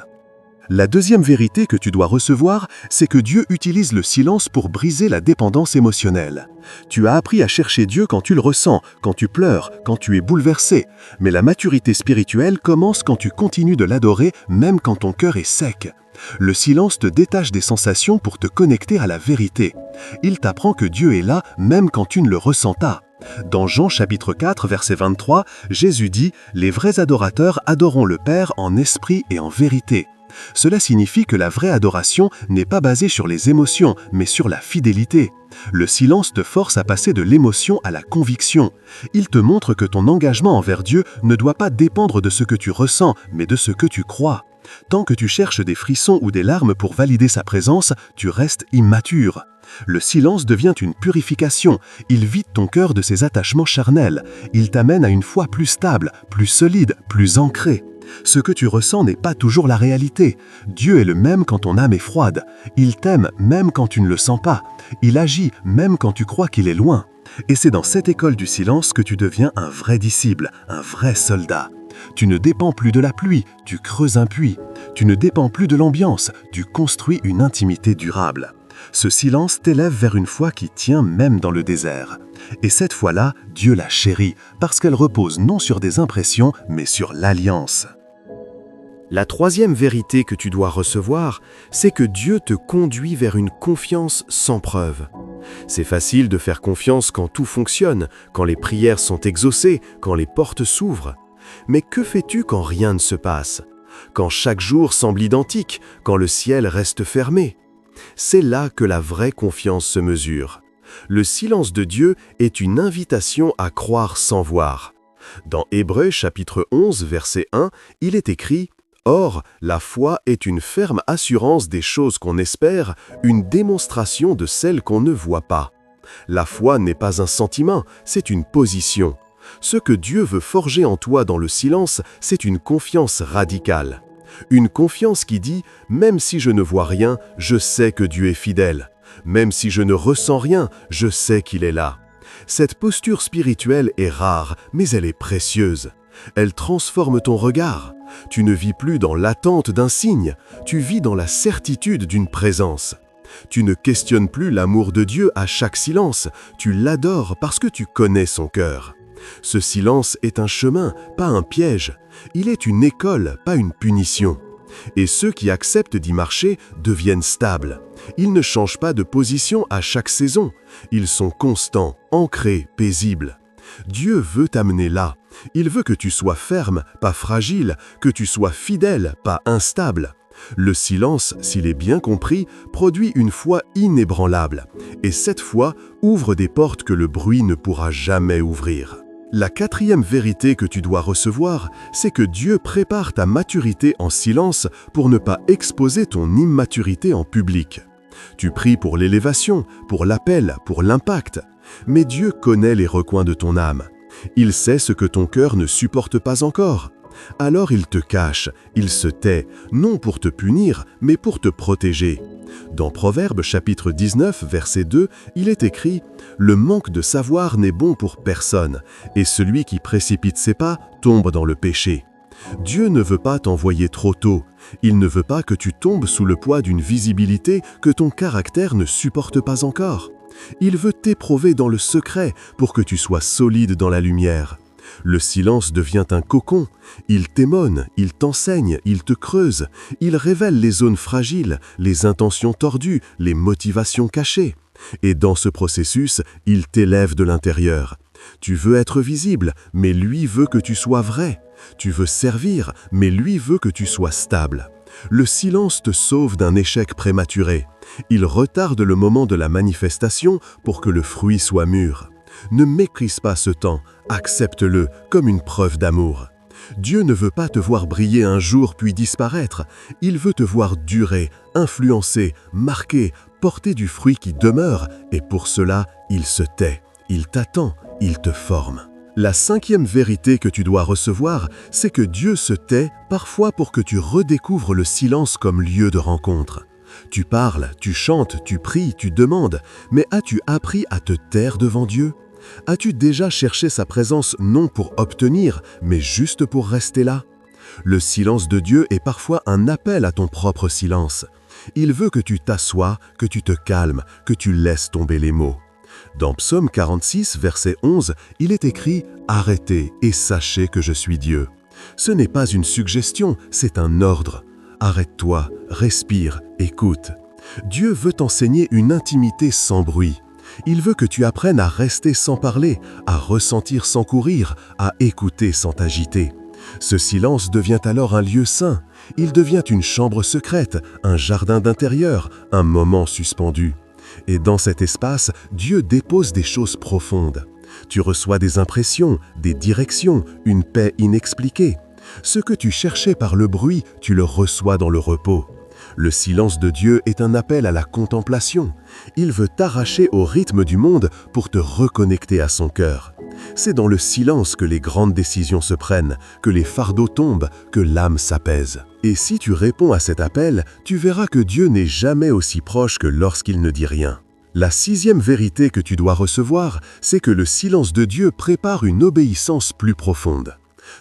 La deuxième vérité que tu dois recevoir, c'est que Dieu utilise le silence pour briser la dépendance émotionnelle. Tu as appris à chercher Dieu quand tu le ressens, quand tu pleures, quand tu es bouleversé. Mais la maturité spirituelle commence quand tu continues de l'adorer, même quand ton cœur est sec. Le silence te détache des sensations pour te connecter à la vérité. Il t'apprend que Dieu est là, même quand tu ne le ressens pas. Dans Jean chapitre 4, verset 23, Jésus dit « Les vrais adorateurs adoreront le Père en esprit et en vérité ». Cela signifie que la vraie adoration n'est pas basée sur les émotions, mais sur la fidélité. Le silence te force à passer de l'émotion à la conviction. Il te montre que ton engagement envers Dieu ne doit pas dépendre de ce que tu ressens, mais de ce que tu crois. Tant que tu cherches des frissons ou des larmes pour valider sa présence, tu restes immature. Le silence devient une purification. Il vide ton cœur de ses attachements charnels. Il t'amène à une foi plus stable, plus solide, plus ancrée. Ce que tu ressens n'est pas toujours la réalité. Dieu est le même quand ton âme est froide. Il t'aime même quand tu ne le sens pas. Il agit même quand tu crois qu'il est loin. Et c'est dans cette école du silence que tu deviens un vrai disciple, un vrai soldat. Tu ne dépends plus de la pluie, tu creuses un puits. Tu ne dépends plus de l'ambiance, tu construis une intimité durable. Ce silence t'élève vers une foi qui tient même dans le désert. Et cette foi-là, Dieu la chérit, parce qu'elle repose non sur des impressions, mais sur l'alliance. La troisième vérité que tu dois recevoir, c'est que Dieu te conduit vers une confiance sans preuve. C'est facile de faire confiance quand tout fonctionne, quand les prières sont exaucées, quand les portes s'ouvrent. Mais que fais-tu quand rien ne se passe? Quand chaque jour semble identique, quand le ciel reste fermé? C'est là que la vraie confiance se mesure. Le silence de Dieu est une invitation à croire sans voir. Dans Hébreux chapitre 11, verset 1, il est écrit « Or, la foi est une ferme assurance des choses qu'on espère, une démonstration de celles qu'on ne voit pas. » La foi n'est pas un sentiment, c'est une position. Ce que Dieu veut forger en toi dans le silence, c'est une confiance radicale. Une confiance qui dit « Même si je ne vois rien, je sais que Dieu est fidèle. Même si je ne ressens rien, je sais qu'il est là. » Cette posture spirituelle est rare, mais elle est précieuse. Elle transforme ton regard. Tu ne vis plus dans l'attente d'un signe, tu vis dans la certitude d'une présence. Tu ne questionnes plus l'amour de Dieu à chaque silence, tu l'adores parce que tu connais son cœur. Ce silence est un chemin, pas un piège. Il est une école, pas une punition. Et ceux qui acceptent d'y marcher deviennent stables. Ils ne changent pas de position à chaque saison. Ils sont constants, ancrés, paisibles. Dieu veut t'amener là. Il veut que tu sois ferme, pas fragile, que tu sois fidèle, pas instable. Le silence, s'il est bien compris, produit une foi inébranlable. Et cette foi ouvre des portes que le bruit ne pourra jamais ouvrir. La quatrième vérité que tu dois recevoir, c'est que Dieu prépare ta maturité en silence pour ne pas exposer ton immaturité en public. Tu pries pour l'élévation, pour l'appel, pour l'impact. Mais Dieu connaît les recoins de ton âme. Il sait ce que ton cœur ne supporte pas encore. Alors il te cache, il se tait, non pour te punir, mais pour te protéger. Dans Proverbes chapitre 19, verset 2, il est écrit « Le manque de savoir n'est bon pour personne, et celui qui précipite ses pas tombe dans le péché. » Dieu ne veut pas t'envoyer trop tôt. Il ne veut pas que tu tombes sous le poids d'une visibilité que ton caractère ne supporte pas encore. Il veut t'éprouver dans le secret pour que tu sois solide dans la lumière. Le silence devient un cocon. Il t'émone, il t'enseigne, il te creuse. Il révèle les zones fragiles, les intentions tordues, les motivations cachées. Et dans ce processus, il t'élève de l'intérieur. Tu veux être visible, mais lui veut que tu sois vrai. Tu veux servir, mais lui veut que tu sois stable. Le silence te sauve d'un échec prématuré. Il retarde le moment de la manifestation pour que le fruit soit mûr. Ne méprise pas ce temps, accepte-le comme une preuve d'amour. Dieu ne veut pas te voir briller un jour puis disparaître. Il veut te voir durer, influencer, marquer, porter du fruit qui demeure, et pour cela, il se tait, il t'attend, il te forme. La cinquième vérité que tu dois recevoir, c'est que Dieu se tait parfois pour que tu redécouvres le silence comme lieu de rencontre. Tu parles, tu chantes, tu pries, tu demandes, mais as-tu appris à te taire devant Dieu? As-tu déjà cherché sa présence non pour obtenir, mais juste pour rester là? Le silence de Dieu est parfois un appel à ton propre silence. Il veut que tu t'assoies, que tu te calmes, que tu laisses tomber les mots. Dans Psaume 46, verset 11, il est écrit « Arrêtez et sachez que je suis Dieu ». Ce n'est pas une suggestion, c'est un ordre. Arrête-toi, respire, écoute. Dieu veut t'enseigner une intimité sans bruit. Il veut que tu apprennes à rester sans parler, à ressentir sans courir, à écouter sans t'agiter. Ce silence devient alors un lieu saint. Il devient une chambre secrète, un jardin d'intérieur, un moment suspendu. Et dans cet espace, Dieu dépose des choses profondes. Tu reçois des impressions, des directions, une paix inexpliquée. Ce que tu cherchais par le bruit, tu le reçois dans le repos. Le silence de Dieu est un appel à la contemplation. Il veut t'arracher au rythme du monde pour te reconnecter à son cœur. C'est dans le silence que les grandes décisions se prennent, que les fardeaux tombent, que l'âme s'apaise. Et si tu réponds à cet appel, tu verras que Dieu n'est jamais aussi proche que lorsqu'il ne dit rien. La sixième vérité que tu dois recevoir, c'est que le silence de Dieu prépare une obéissance plus profonde.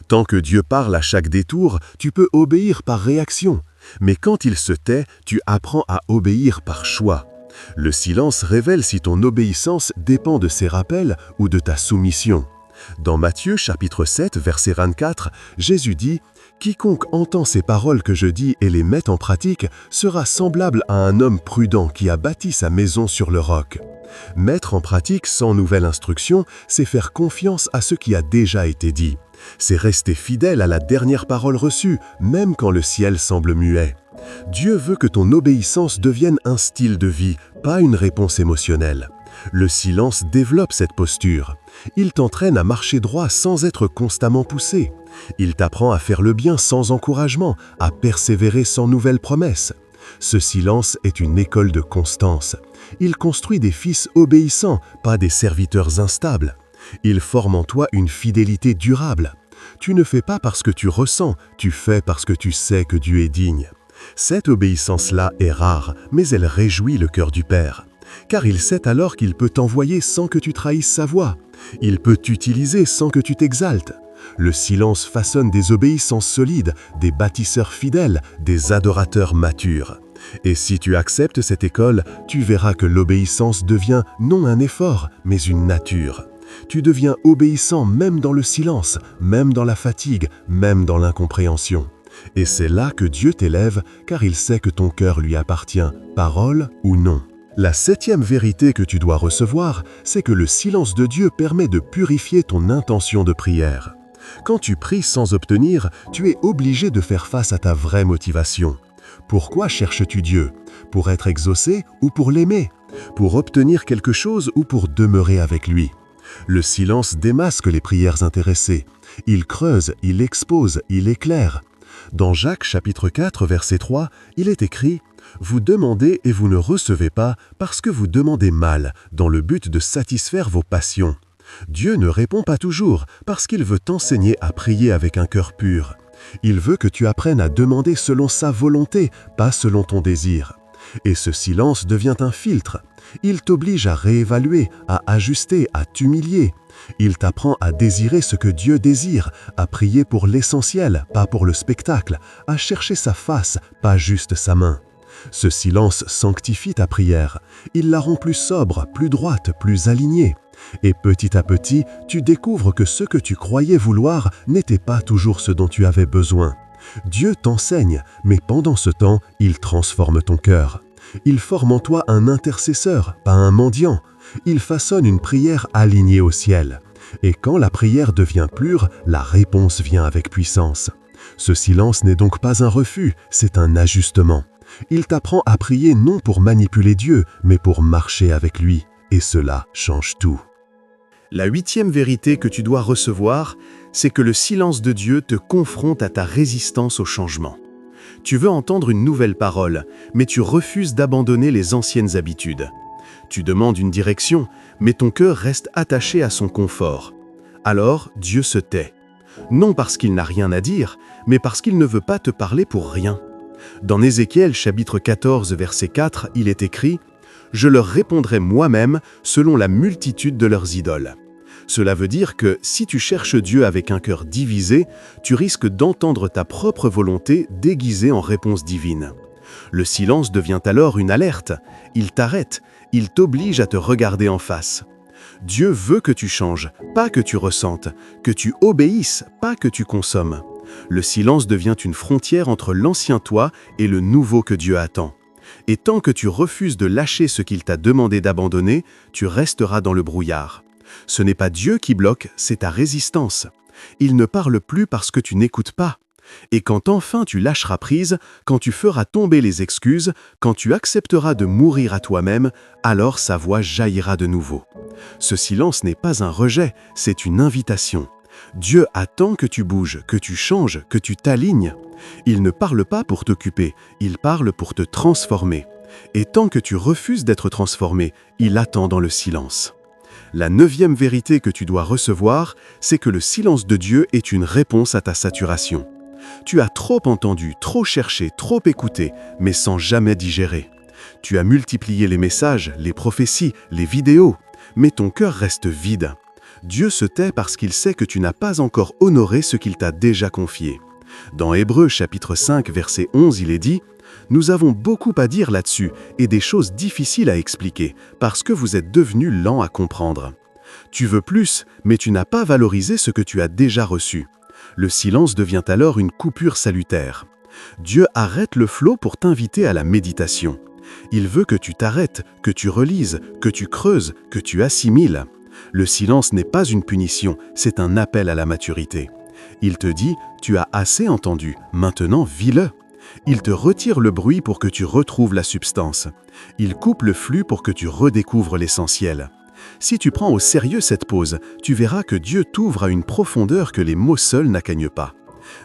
Tant que Dieu parle à chaque détour, tu peux obéir par réaction. Mais quand il se tait, tu apprends à obéir par choix. Le silence révèle si ton obéissance dépend de ses rappels ou de ta soumission. Dans Matthieu chapitre 7, verset 24, Jésus dit « Quiconque entend ces paroles que je dis et les met en pratique sera semblable à un homme prudent qui a bâti sa maison sur le roc. » Mettre en pratique sans nouvelle instruction, c'est faire confiance à ce qui a déjà été dit. C'est rester fidèle à la dernière parole reçue, même quand le ciel semble muet. Dieu veut que ton obéissance devienne un style de vie, pas une réponse émotionnelle. Le silence développe cette posture. Il t'entraîne à marcher droit sans être constamment poussé. Il t'apprend à faire le bien sans encouragement, à persévérer sans nouvelles promesses. Ce silence est une école de constance. Il construit des fils obéissants, pas des serviteurs instables. Il forme en toi une fidélité durable. Tu ne fais pas parce que tu ressens, tu fais parce que tu sais que Dieu est digne. Cette obéissance-là est rare, mais elle réjouit le cœur du Père. Car il sait alors qu'il peut t'envoyer sans que tu trahisses sa voix. Il peut t'utiliser sans que tu t'exaltes. Le silence façonne des obéissances solides, des bâtisseurs fidèles, des adorateurs matures. Et si tu acceptes cette école, tu verras que l'obéissance devient non un effort, mais une nature. Tu deviens obéissant même dans le silence, même dans la fatigue, même dans l'incompréhension. Et c'est là que Dieu t'élève, car il sait que ton cœur lui appartient, parole ou non. La septième vérité que tu dois recevoir, c'est que le silence de Dieu permet de purifier ton intention de prière. Quand tu pries sans obtenir, tu es obligé de faire face à ta vraie motivation. Pourquoi cherches-tu Dieu? Pour être exaucé ou pour l'aimer? Pour obtenir quelque chose ou pour demeurer avec lui? Le silence démasque les prières intéressées. Il creuse, il expose, il éclaire. Dans Jacques chapitre 4, verset 3, il est écrit « Vous demandez et vous ne recevez pas parce que vous demandez mal, dans le but de satisfaire vos passions. » Dieu ne répond pas toujours parce qu'il veut t'enseigner à prier avec un cœur pur. Il veut que tu apprennes à demander selon sa volonté, pas selon ton désir. Et ce silence devient un filtre. Il t'oblige à réévaluer, à ajuster, à t'humilier. Il t'apprend à désirer ce que Dieu désire, à prier pour l'essentiel, pas pour le spectacle, à chercher sa face, pas juste sa main. Ce silence sanctifie ta prière. Il la rend plus sobre, plus droite, plus alignée. Et petit à petit, tu découvres que ce que tu croyais vouloir n'était pas toujours ce dont tu avais besoin. Dieu t'enseigne, mais pendant ce temps, il transforme ton cœur. Il forme en toi un intercesseur, pas un mendiant. Il façonne une prière alignée au ciel. Et quand la prière devient pure, la réponse vient avec puissance. Ce silence n'est donc pas un refus, c'est un ajustement. Il t'apprend à prier non pour manipuler Dieu, mais pour marcher avec lui. Et cela change tout. La huitième vérité que tu dois recevoir, c'est que le silence de Dieu te confronte à ta résistance au changement. Tu veux entendre une nouvelle parole, mais tu refuses d'abandonner les anciennes habitudes. Tu demandes une direction, mais ton cœur reste attaché à son confort. Alors Dieu se tait. Non parce qu'il n'a rien à dire, mais parce qu'il ne veut pas te parler pour rien. Dans Ézéchiel chapitre 14, verset 4, il est écrit « Je leur répondrai moi-même selon la multitude de leurs idoles. Cela veut dire que si tu cherches Dieu avec un cœur divisé, tu risques d'entendre ta propre volonté déguisée en réponse divine. Le silence devient alors une alerte. Il t'arrête, il t'oblige à te regarder en face. Dieu veut que tu changes, pas que tu ressentes, que tu obéisses, pas que tu consommes. Le silence devient une frontière entre l'ancien toi et le nouveau que Dieu attend. Et tant que tu refuses de lâcher ce qu'il t'a demandé d'abandonner, tu resteras dans le brouillard. Ce n'est pas Dieu qui bloque, c'est ta résistance. Il ne parle plus parce que tu n'écoutes pas. Et quand enfin tu lâcheras prise, quand tu feras tomber les excuses, quand tu accepteras de mourir à toi-même, alors sa voix jaillira de nouveau. Ce silence n'est pas un rejet, c'est une invitation. Dieu attend que tu bouges, que tu changes, que tu t'alignes. Il ne parle pas pour t'occuper, il parle pour te transformer. Et tant que tu refuses d'être transformé, il attend dans le silence. La 9e vérité que tu dois recevoir, c'est que le silence de Dieu est une réponse à ta saturation. Tu as trop entendu, trop cherché, trop écouté, mais sans jamais digérer. Tu as multiplié les messages, les prophéties, les vidéos, mais ton cœur reste vide. Dieu se tait parce qu'il sait que tu n'as pas encore honoré ce qu'il t'a déjà confié. Dans Hébreux chapitre 5, verset 11, il est dit « Nous avons beaucoup à dire là-dessus et des choses difficiles à expliquer parce que vous êtes devenus lents à comprendre. Tu veux plus, mais tu n'as pas valorisé ce que tu as déjà reçu. » Le silence devient alors une coupure salutaire. Dieu arrête le flot pour t'inviter à la méditation. Il veut que tu t'arrêtes, que tu relises, que tu creuses, que tu assimiles. Le silence n'est pas une punition, c'est un appel à la maturité. Il te dit « Tu as assez entendu, maintenant vis-le ». Il te retire le bruit pour que tu retrouves la substance. Il coupe le flux pour que tu redécouvres l'essentiel. Si tu prends au sérieux cette pause, tu verras que Dieu t'ouvre à une profondeur que les mots seuls n'accaignent pas.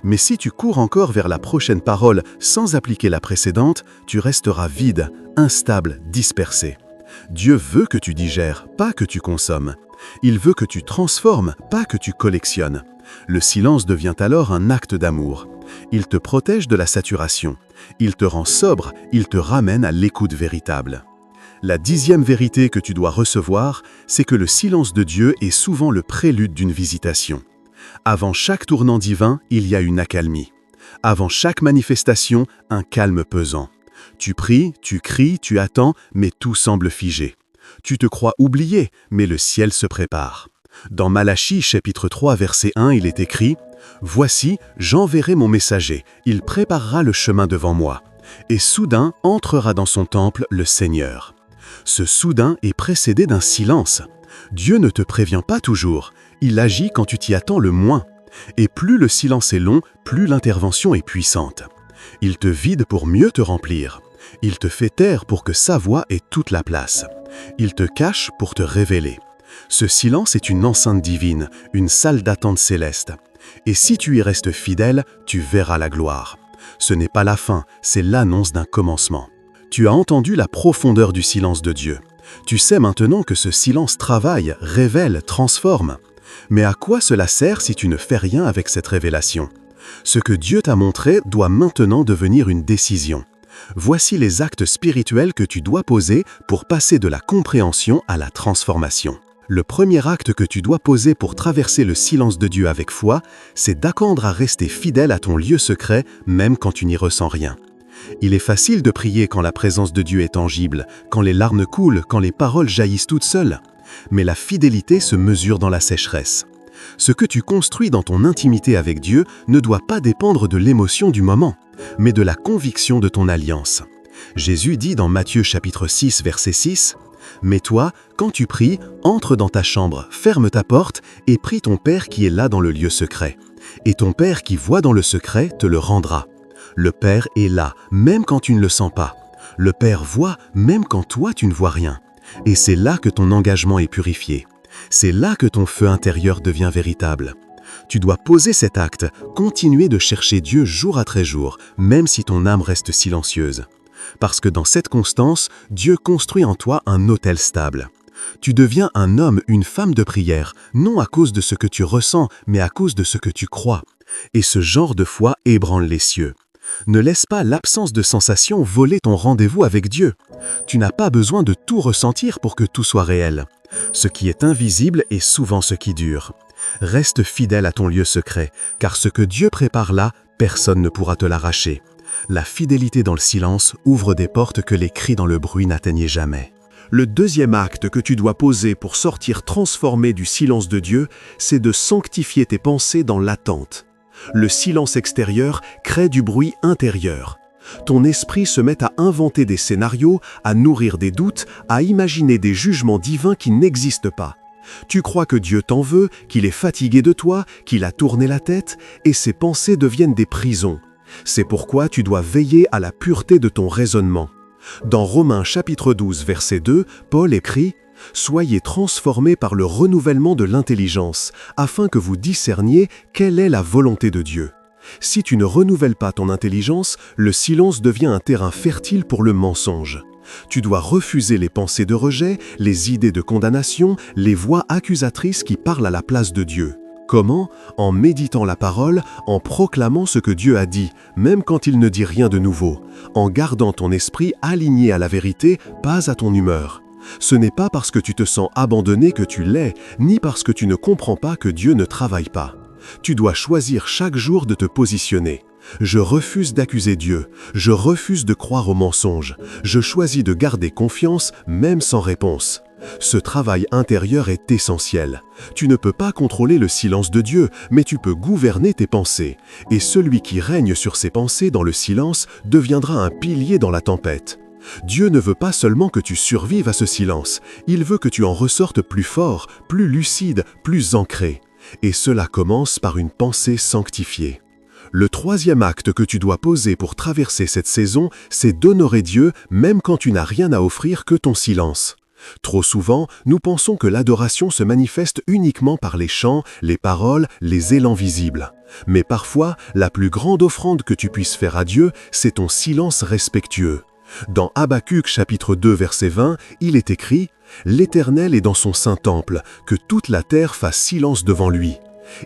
Mais si tu cours encore vers la prochaine parole sans appliquer la précédente, tu resteras vide, instable, dispersé. Dieu veut que tu digères, pas que tu consommes. Il veut que tu transformes, pas que tu collectionnes. Le silence devient alors un acte d'amour. Il te protège de la saturation. Il te rend sobre, il te ramène à l'écoute véritable. La 10e vérité que tu dois recevoir, c'est que le silence de Dieu est souvent le prélude d'une visitation. Avant chaque tournant divin, il y a une accalmie. Avant chaque manifestation, un calme pesant. Tu pries, tu cries, tu attends, mais tout semble figé. Tu te crois oublié, mais le ciel se prépare. Dans Malachie, chapitre 3, verset 1, il est écrit « Voici, j'enverrai mon messager, il préparera le chemin devant moi. Et soudain entrera dans son temple le Seigneur. » Ce soudain est précédé d'un silence. Dieu ne te prévient pas toujours, il agit quand tu t'y attends le moins. Et plus le silence est long, plus l'intervention est puissante. Il te vide pour mieux te remplir. Il te fait taire pour que sa voix ait toute la place. Il te cache pour te révéler. Ce silence est une enceinte divine, une salle d'attente céleste. Et si tu y restes fidèle, tu verras la gloire. Ce n'est pas la fin, c'est l'annonce d'un commencement. Tu as entendu la profondeur du silence de Dieu. Tu sais maintenant que ce silence travaille, révèle, transforme. Mais à quoi cela sert si tu ne fais rien avec cette révélation? Ce que Dieu t'a montré doit maintenant devenir une décision. Voici les actes spirituels que tu dois poser pour passer de la compréhension à la transformation. Le premier acte que tu dois poser pour traverser le silence de Dieu avec foi, c'est d'attendre à rester fidèle à ton lieu secret, même quand tu n'y ressens rien. Il est facile de prier quand la présence de Dieu est tangible, quand les larmes coulent, quand les paroles jaillissent toutes seules. Mais la fidélité se mesure dans la sécheresse. Ce que tu construis dans ton intimité avec Dieu ne doit pas dépendre de l'émotion du moment, mais de la conviction de ton alliance. Jésus dit dans Matthieu chapitre 6, verset 6, « Mais toi, quand tu pries, entre dans ta chambre, ferme ta porte et prie ton Père qui est là dans le lieu secret. Et ton Père qui voit dans le secret te le rendra. » Le Père est là, même quand tu ne le sens pas. Le Père voit, même quand toi tu ne vois rien. Et c'est là que ton engagement est purifié. C'est là que ton feu intérieur devient véritable. Tu dois poser cet acte, continuer de chercher Dieu jour après jour, même si ton âme reste silencieuse. Parce que dans cette constance, Dieu construit en toi un autel stable. Tu deviens un homme, une femme de prière, non à cause de ce que tu ressens, mais à cause de ce que tu crois. Et ce genre de foi ébranle les cieux. Ne laisse pas l'absence de sensation voler ton rendez-vous avec Dieu. Tu n'as pas besoin de tout ressentir pour que tout soit réel. Ce qui est invisible est souvent ce qui dure. Reste fidèle à ton lieu secret, car ce que Dieu prépare là, personne ne pourra te l'arracher. La fidélité dans le silence ouvre des portes que les cris dans le bruit n'atteignaient jamais. Le deuxième acte que tu dois poser pour sortir transformé du silence de Dieu, c'est de sanctifier tes pensées dans l'attente. Le silence extérieur crée du bruit intérieur. Ton esprit se met à inventer des scénarios, à nourrir des doutes, à imaginer des jugements divins qui n'existent pas. Tu crois que Dieu t'en veut, qu'il est fatigué de toi, qu'il a tourné la tête, et ces pensées deviennent des prisons. C'est pourquoi tu dois veiller à la pureté de ton raisonnement. Dans Romains chapitre 12, verset 2, Paul écrit « Soyez transformés par le renouvellement de l'intelligence, afin que vous discerniez quelle est la volonté de Dieu. » Si tu ne renouvelles pas ton intelligence, le silence devient un terrain fertile pour le mensonge. Tu dois refuser les pensées de rejet, les idées de condamnation, les voix accusatrices qui parlent à la place de Dieu. Comment? En méditant la parole, en proclamant ce que Dieu a dit, même quand il ne dit rien de nouveau, en gardant ton esprit aligné à la vérité, pas à ton humeur. Ce n'est pas parce que tu te sens abandonné que tu l'es, ni parce que tu ne comprends pas que Dieu ne travaille pas. Tu dois choisir chaque jour de te positionner. Je refuse d'accuser Dieu, je refuse de croire aux mensonges, je choisis de garder confiance même sans réponse. Ce travail intérieur est essentiel. Tu ne peux pas contrôler le silence de Dieu, mais tu peux gouverner tes pensées. Et celui qui règne sur ses pensées dans le silence deviendra un pilier dans la tempête. Dieu ne veut pas seulement que tu survives à ce silence, il veut que tu en ressortes plus fort, plus lucide, plus ancré. Et cela commence par une pensée sanctifiée. Le troisième acte que tu dois poser pour traverser cette saison, c'est d'honorer Dieu même quand tu n'as rien à offrir que ton silence. Trop souvent, nous pensons que l'adoration se manifeste uniquement par les chants, les paroles, les élans visibles. Mais parfois, la plus grande offrande que tu puisses faire à Dieu, c'est ton silence respectueux. Dans Habacuc chapitre 2 verset 20, il est écrit « L'Éternel est dans son saint temple, que toute la terre fasse silence devant lui ».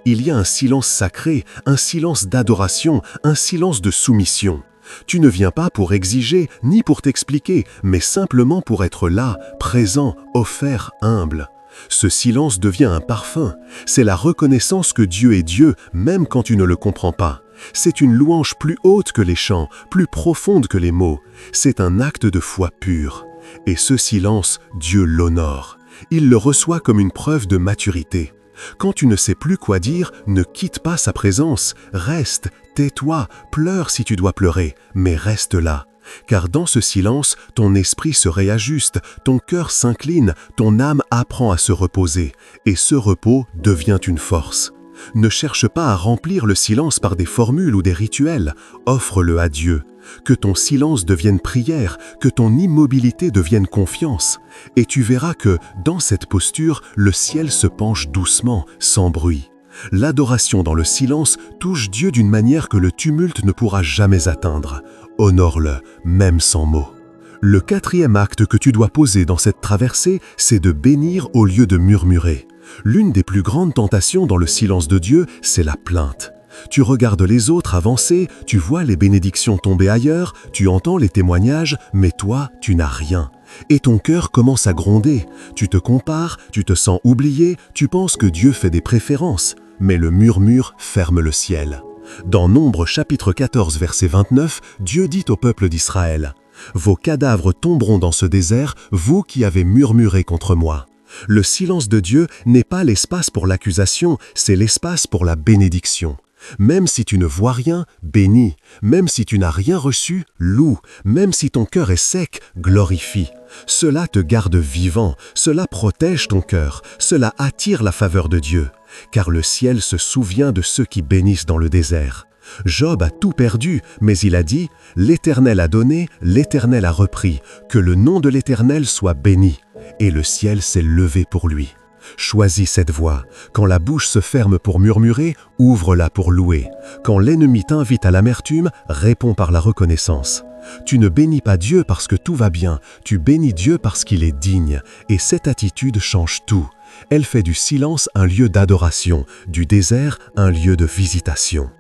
Il y a un silence sacré, un silence d'adoration, un silence de soumission. Tu ne viens pas pour exiger, ni pour t'expliquer, mais simplement pour être là, présent, offert, humble. Ce silence devient un parfum. C'est la reconnaissance que Dieu est Dieu, même quand tu ne le comprends pas. C'est une louange plus haute que les chants, plus profonde que les mots. C'est un acte de foi pure. Et ce silence, Dieu l'honore. Il le reçoit comme une preuve de maturité. Quand tu ne sais plus quoi dire, ne quitte pas sa présence. Reste, tais-toi, pleure si tu dois pleurer, mais reste là. Car dans ce silence, ton esprit se réajuste, ton cœur s'incline, ton âme apprend à se reposer. Et ce repos devient une force. Ne cherche pas à remplir le silence par des formules ou des rituels. Offre-le à Dieu. Que ton silence devienne prière, que ton immobilité devienne confiance. Et tu verras que, dans cette posture, le ciel se penche doucement, sans bruit. L'adoration dans le silence touche Dieu d'une manière que le tumulte ne pourra jamais atteindre. Honore-le, même sans mots. Le quatrième acte que tu dois poser dans cette traversée, c'est de bénir au lieu de murmurer. L'une des plus grandes tentations dans le silence de Dieu, c'est la plainte. Tu regardes les autres avancer, tu vois les bénédictions tomber ailleurs, tu entends les témoignages, mais toi, tu n'as rien. Et ton cœur commence à gronder. Tu te compares, tu te sens oublié, tu penses que Dieu fait des préférences. Mais le murmure ferme le ciel. Dans Nombre chapitre 14 verset 29, Dieu dit au peuple d'Israël « Vos cadavres tomberont dans ce désert, vous qui avez murmuré contre moi. » Le silence de Dieu n'est pas l'espace pour l'accusation, c'est l'espace pour la bénédiction. Même si tu ne vois rien, bénis. Même si tu n'as rien reçu, loue. Même si ton cœur est sec, glorifie. Cela te garde vivant, cela protège ton cœur, cela attire la faveur de Dieu. Car le ciel se souvient de ceux qui bénissent dans le désert. Job a tout perdu, mais il a dit « L'Éternel a donné, l'Éternel a repris, que le nom de l'Éternel soit béni. » Et le ciel s'est levé pour lui. Choisis cette voie. Quand la bouche se ferme pour murmurer, ouvre-la pour louer. Quand l'ennemi t'invite à l'amertume, réponds par la reconnaissance. Tu ne bénis pas Dieu parce que tout va bien, tu bénis Dieu parce qu'il est digne. Et cette attitude change tout. Elle fait du silence un lieu d'adoration, du désert un lieu de visitation.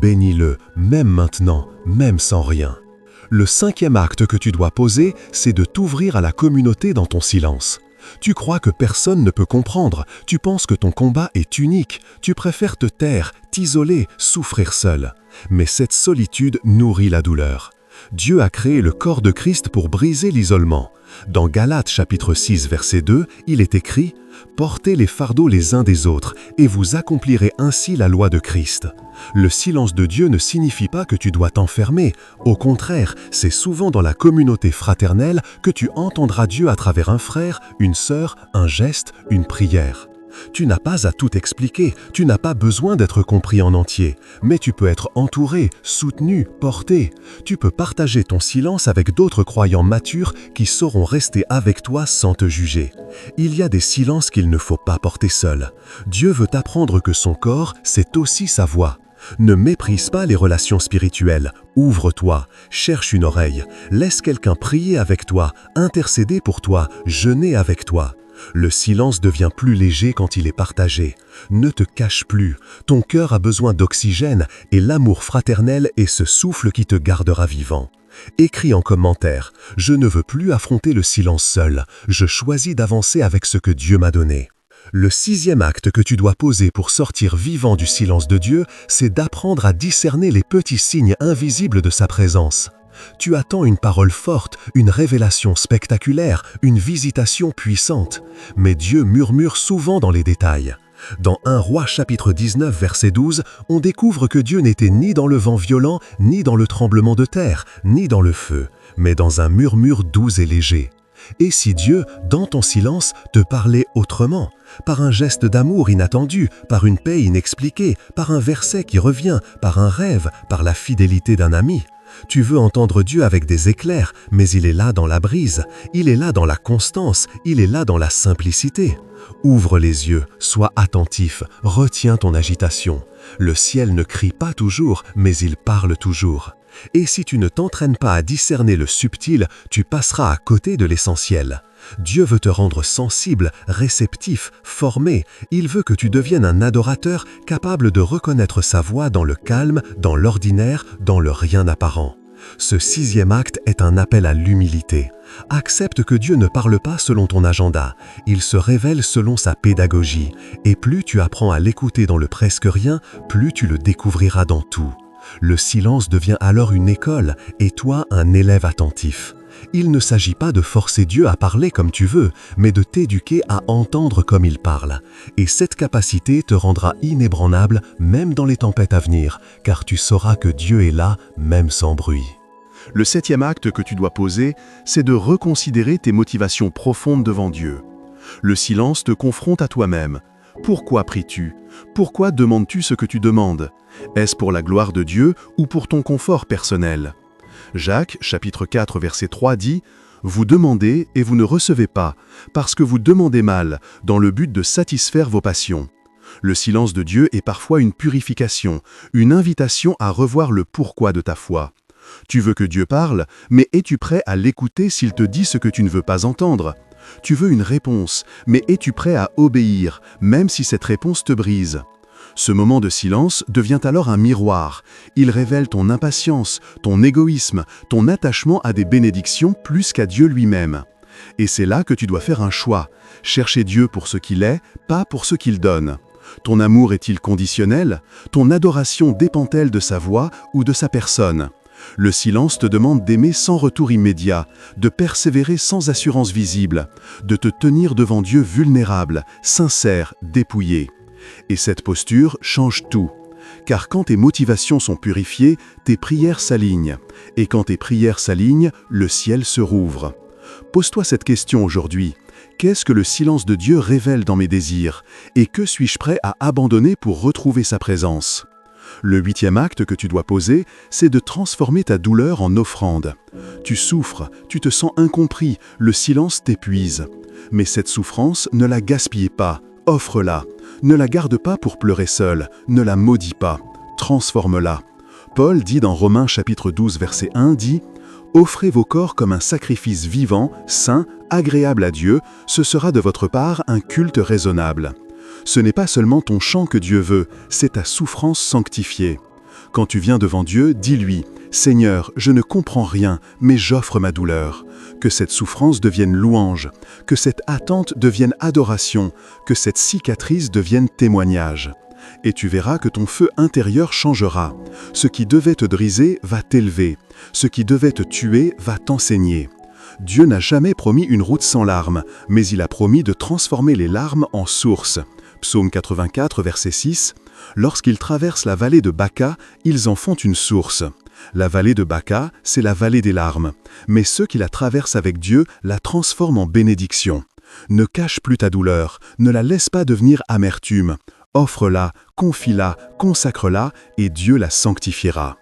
Bénis-le, même maintenant, même sans rien. Le cinquième acte que tu dois poser, c'est de t'ouvrir à la communauté dans ton silence. Tu crois que personne ne peut comprendre, tu penses que ton combat est unique, tu préfères te taire, t'isoler, souffrir seul. Mais cette solitude nourrit la douleur. Dieu a créé le corps de Christ pour briser l'isolement. Dans Galates chapitre 6 verset 2, il est écrit « Portez les fardeaux les uns des autres, et vous accomplirez ainsi la loi de Christ ». Le silence de Dieu ne signifie pas que tu dois t'enfermer. Au contraire, c'est souvent dans la communauté fraternelle que tu entendras Dieu à travers un frère, une sœur, un geste, une prière. Tu n'as pas à tout expliquer, tu n'as pas besoin d'être compris en entier, mais tu peux être entouré, soutenu, porté. Tu peux partager ton silence avec d'autres croyants matures qui sauront rester avec toi sans te juger. Il y a des silences qu'il ne faut pas porter seul. Dieu veut t'apprendre que son corps, c'est aussi sa voix. Ne méprise pas les relations spirituelles, ouvre-toi, cherche une oreille, laisse quelqu'un prier avec toi, intercéder pour toi, jeûner avec toi. Le silence devient plus léger quand il est partagé. Ne te cache plus, ton cœur a besoin d'oxygène et l'amour fraternel est ce souffle qui te gardera vivant. Écris en commentaire « Je ne veux plus affronter le silence seul, je choisis d'avancer avec ce que Dieu m'a donné ». Le 6e acte que tu dois poser pour sortir vivant du silence de Dieu, c'est d'apprendre à discerner les petits signes invisibles de sa présence. Tu attends une parole forte, une révélation spectaculaire, une visitation puissante. Mais Dieu murmure souvent dans les détails. Dans 1 Roi chapitre 19 verset 12, on découvre que Dieu n'était ni dans le vent violent, ni dans le tremblement de terre, ni dans le feu, mais dans un murmure doux et léger. Et si Dieu, dans ton silence, te parlait autrement, par un geste d'amour inattendu, par une paix inexpliquée, par un verset qui revient, par un rêve, par la fidélité d'un ami? Tu veux entendre Dieu avec des éclairs, mais il est là dans la brise, il est là dans la constance, il est là dans la simplicité. Ouvre les yeux, sois attentif, retiens ton agitation. Le ciel ne crie pas toujours, mais il parle toujours. Et si tu ne t'entraînes pas à discerner le subtil, tu passeras à côté de l'essentiel. Dieu veut te rendre sensible, réceptif, formé. Il veut que tu deviennes un adorateur capable de reconnaître sa voix dans le calme, dans l'ordinaire, dans le rien apparent. Ce 6e acte est un appel à l'humilité. Accepte que Dieu ne parle pas selon ton agenda. Il se révèle selon sa pédagogie. Et plus tu apprends à l'écouter dans le presque rien, plus tu le découvriras dans tout. Le silence devient alors une école et toi un élève attentif. Il ne s'agit pas de forcer Dieu à parler comme tu veux, mais de t'éduquer à entendre comme il parle. Et cette capacité te rendra inébranlable même dans les tempêtes à venir, car tu sauras que Dieu est là, même sans bruit. Le 7e acte que tu dois poser, c'est de reconsidérer tes motivations profondes devant Dieu. Le silence te confronte à toi-même. Pourquoi pries-tu? Pourquoi demandes-tu ce que tu demandes? Est-ce pour la gloire de Dieu ou pour ton confort personnel? Jacques, chapitre 4, verset 3 dit « Vous demandez et vous ne recevez pas, parce que vous demandez mal, dans le but de satisfaire vos passions. » Le silence de Dieu est parfois une purification, une invitation à revoir le pourquoi de ta foi. Tu veux que Dieu parle, mais es-tu prêt à l'écouter s'il te dit ce que tu ne veux pas entendre? Tu veux une réponse, mais es-tu prêt à obéir, même si cette réponse te brise? Ce moment de silence devient alors un miroir. Il révèle ton impatience, ton égoïsme, ton attachement à des bénédictions plus qu'à Dieu lui-même. Et c'est là que tu dois faire un choix. Chercher Dieu pour ce qu'il est, pas pour ce qu'il donne. Ton amour est-il conditionnel? Ton adoration dépend-elle de sa voix ou de sa personne? Le silence te demande d'aimer sans retour immédiat, de persévérer sans assurance visible, de te tenir devant Dieu vulnérable, sincère, dépouillé. Et cette posture change tout. Car quand tes motivations sont purifiées, tes prières s'alignent. Et quand tes prières s'alignent, le ciel se rouvre. Pose-toi cette question aujourd'hui. Qu'est-ce que le silence de Dieu révèle dans mes désirs? Et que suis-je prêt à abandonner pour retrouver sa présence? Le 8e acte que tu dois poser, c'est de transformer ta douleur en offrande. Tu souffres, tu te sens incompris, le silence t'épuise. Mais cette souffrance, ne la gaspille pas, offre-la. Ne la garde pas pour pleurer seul, ne la maudis pas, transforme-la. Paul dit dans Romains chapitre 12 verset 1, dit « Offrez vos corps comme un sacrifice vivant, saint, agréable à Dieu, ce sera de votre part un culte raisonnable. » Ce n'est pas seulement ton chant que Dieu veut, c'est ta souffrance sanctifiée. Quand tu viens devant Dieu, dis-lui « Seigneur, je ne comprends rien, mais j'offre ma douleur. Que cette souffrance devienne louange, que cette attente devienne adoration, que cette cicatrice devienne témoignage. Et tu verras que ton feu intérieur changera. Ce qui devait te briser va t'élever. Ce qui devait te tuer va t'enseigner. Dieu n'a jamais promis une route sans larmes, mais il a promis de transformer les larmes en source. Psaume 84, verset 6. Lorsqu'ils traversent la vallée de Baca, ils en font une source. La vallée de Baca, c'est la vallée des larmes. Mais ceux qui la traversent avec Dieu la transforment en bénédiction. Ne cache plus ta douleur, ne la laisse pas devenir amertume. Offre-la, confie-la, consacre-la, et Dieu la sanctifiera.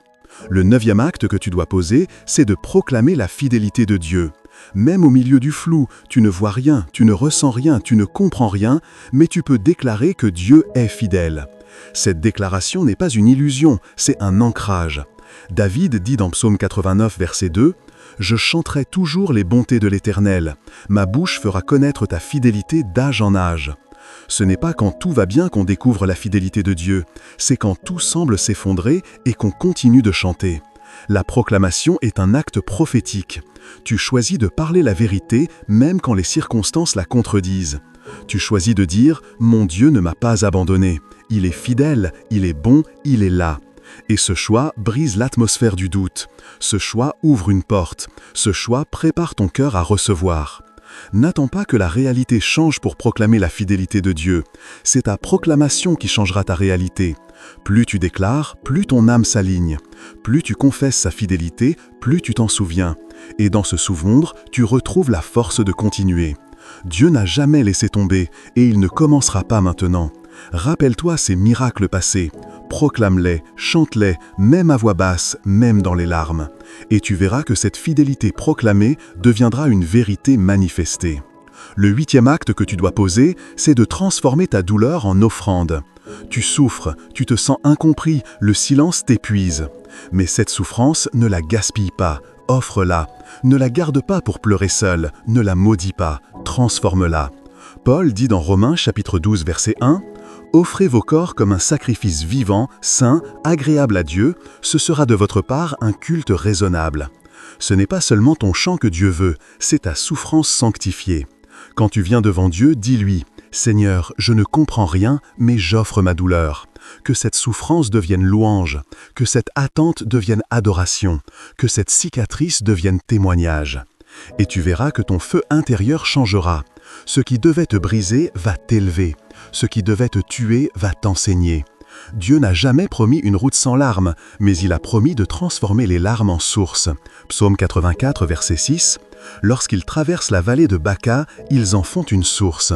Le 9e acte que tu dois poser, c'est de proclamer la fidélité de Dieu. Même au milieu du flou, tu ne vois rien, tu ne ressens rien, tu ne comprends rien, mais tu peux déclarer que Dieu est fidèle. Cette déclaration n'est pas une illusion, c'est un ancrage. David dit dans Psaume 89, verset 2, « Je chanterai toujours les bontés de l'Éternel. Ma bouche fera connaître ta fidélité d'âge en âge. » Ce n'est pas quand tout va bien qu'on découvre la fidélité de Dieu, c'est quand tout semble s'effondrer et qu'on continue de chanter. La proclamation est un acte prophétique. Tu choisis de parler la vérité même quand les circonstances la contredisent. Tu choisis de dire « Mon Dieu ne m'a pas abandonné. Il est fidèle, il est bon, il est là. » Et ce choix brise l'atmosphère du doute. Ce choix ouvre une porte. Ce choix prépare ton cœur à recevoir. N'attends pas que la réalité change pour proclamer la fidélité de Dieu. C'est ta proclamation qui changera ta réalité. Plus tu déclares, plus ton âme s'aligne. Plus tu confesses sa fidélité, plus tu t'en souviens. Et dans ce souvenir, tu retrouves la force de continuer. Dieu n'a jamais laissé tomber et il ne commencera pas maintenant. Rappelle-toi ces miracles passés. Proclame-les, chante-les, même à voix basse, même dans les larmes. Et tu verras que cette fidélité proclamée deviendra une vérité manifestée. Le 8e acte que tu dois poser, c'est de transformer ta douleur en offrande. Tu souffres, tu te sens incompris, le silence t'épuise. Mais cette souffrance, ne la gaspille pas, offre-la. Ne la garde pas pour pleurer seul, ne la maudis pas, transforme-la. Paul dit dans Romains chapitre 12, verset 1, « Offrez vos corps comme un sacrifice vivant, saint, agréable à Dieu, ce sera de votre part un culte raisonnable. » Ce n'est pas seulement ton chant que Dieu veut, c'est ta souffrance sanctifiée. Quand tu viens devant Dieu, dis-lui « Seigneur, je ne comprends rien, mais j'offre ma douleur. » Que cette souffrance devienne louange, que cette attente devienne adoration, que cette cicatrice devienne témoignage. Et tu verras que ton feu intérieur changera. Ce qui devait te briser va t'élever. Ce qui devait te tuer va t'enseigner. Dieu n'a jamais promis une route sans larmes, mais il a promis de transformer les larmes en source. Psaume 84, verset 6. Lorsqu'ils traversent la vallée de Baca, ils en font une source.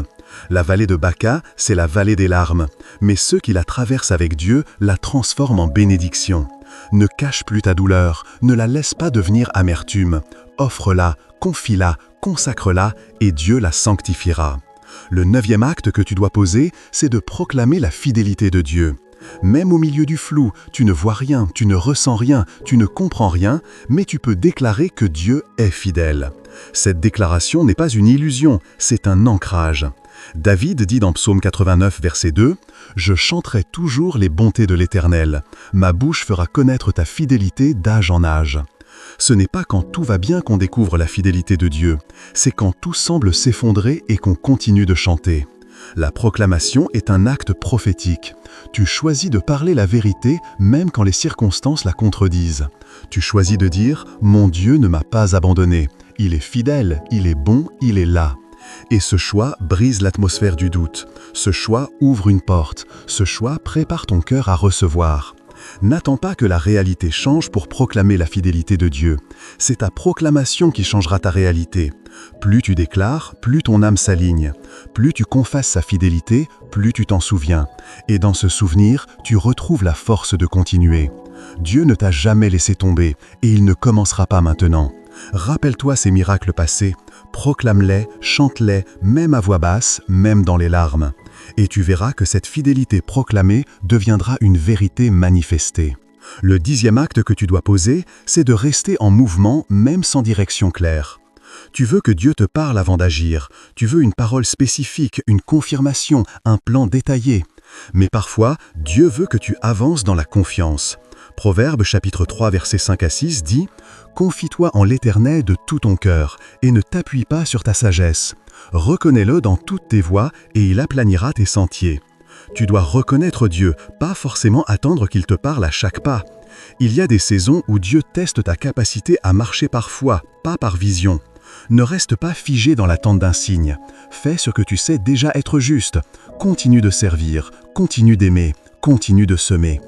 La vallée de Baca, c'est la vallée des larmes, mais ceux qui la traversent avec Dieu la transforment en bénédiction. Ne cache plus ta douleur, ne la laisse pas devenir amertume. Offre-la, confie-la, consacre-la, et Dieu la sanctifiera. Le 9e acte que tu dois poser, c'est de proclamer la fidélité de Dieu. Même au milieu du flou, tu ne vois rien, tu ne ressens rien, tu ne comprends rien, mais tu peux déclarer que Dieu est fidèle. Cette déclaration n'est pas une illusion, c'est un ancrage. David dit dans Psaume 89, verset 2, « Je chanterai toujours les bontés de l'Éternel. Ma bouche fera connaître ta fidélité d'âge en âge. » Ce n'est pas quand tout va bien qu'on découvre la fidélité de Dieu, c'est quand tout semble s'effondrer et qu'on continue de chanter. La proclamation est un acte prophétique. Tu choisis de parler la vérité même quand les circonstances la contredisent. Tu choisis de dire « Mon Dieu ne m'a pas abandonné. Il est fidèle, il est bon, il est là. » Et ce choix brise l'atmosphère du doute. Ce choix ouvre une porte. Ce choix prépare ton cœur à recevoir. N'attends pas que la réalité change pour proclamer la fidélité de Dieu. C'est ta proclamation qui changera ta réalité. Plus tu déclares, plus ton âme s'aligne. Plus tu confesses sa fidélité, plus tu t'en souviens. Et dans ce souvenir, tu retrouves la force de continuer. Dieu ne t'a jamais laissé tomber et il ne commencera pas maintenant. Rappelle-toi ces miracles passés, proclame-les, chante-les, même à voix basse, même dans les larmes. Et tu verras que cette fidélité proclamée deviendra une vérité manifestée. Le 10e acte que tu dois poser, c'est de rester en mouvement même sans direction claire. Tu veux que Dieu te parle avant d'agir, tu veux une parole spécifique, une confirmation, un plan détaillé. Mais parfois, Dieu veut que tu avances dans la confiance. Proverbe chapitre 3 versets 5 à 6 dit « Confie-toi en l'Éternel de tout ton cœur, et ne t'appuie pas sur ta sagesse. Reconnais-le dans toutes tes voies, et il aplanira tes sentiers. » Tu dois reconnaître Dieu, pas forcément attendre qu'il te parle à chaque pas. Il y a des saisons où Dieu teste ta capacité à marcher par foi, pas par vision. Ne reste pas figé dans l'attente d'un signe. Fais ce que tu sais déjà être juste. Continue de servir, continue d'aimer, continue de semer.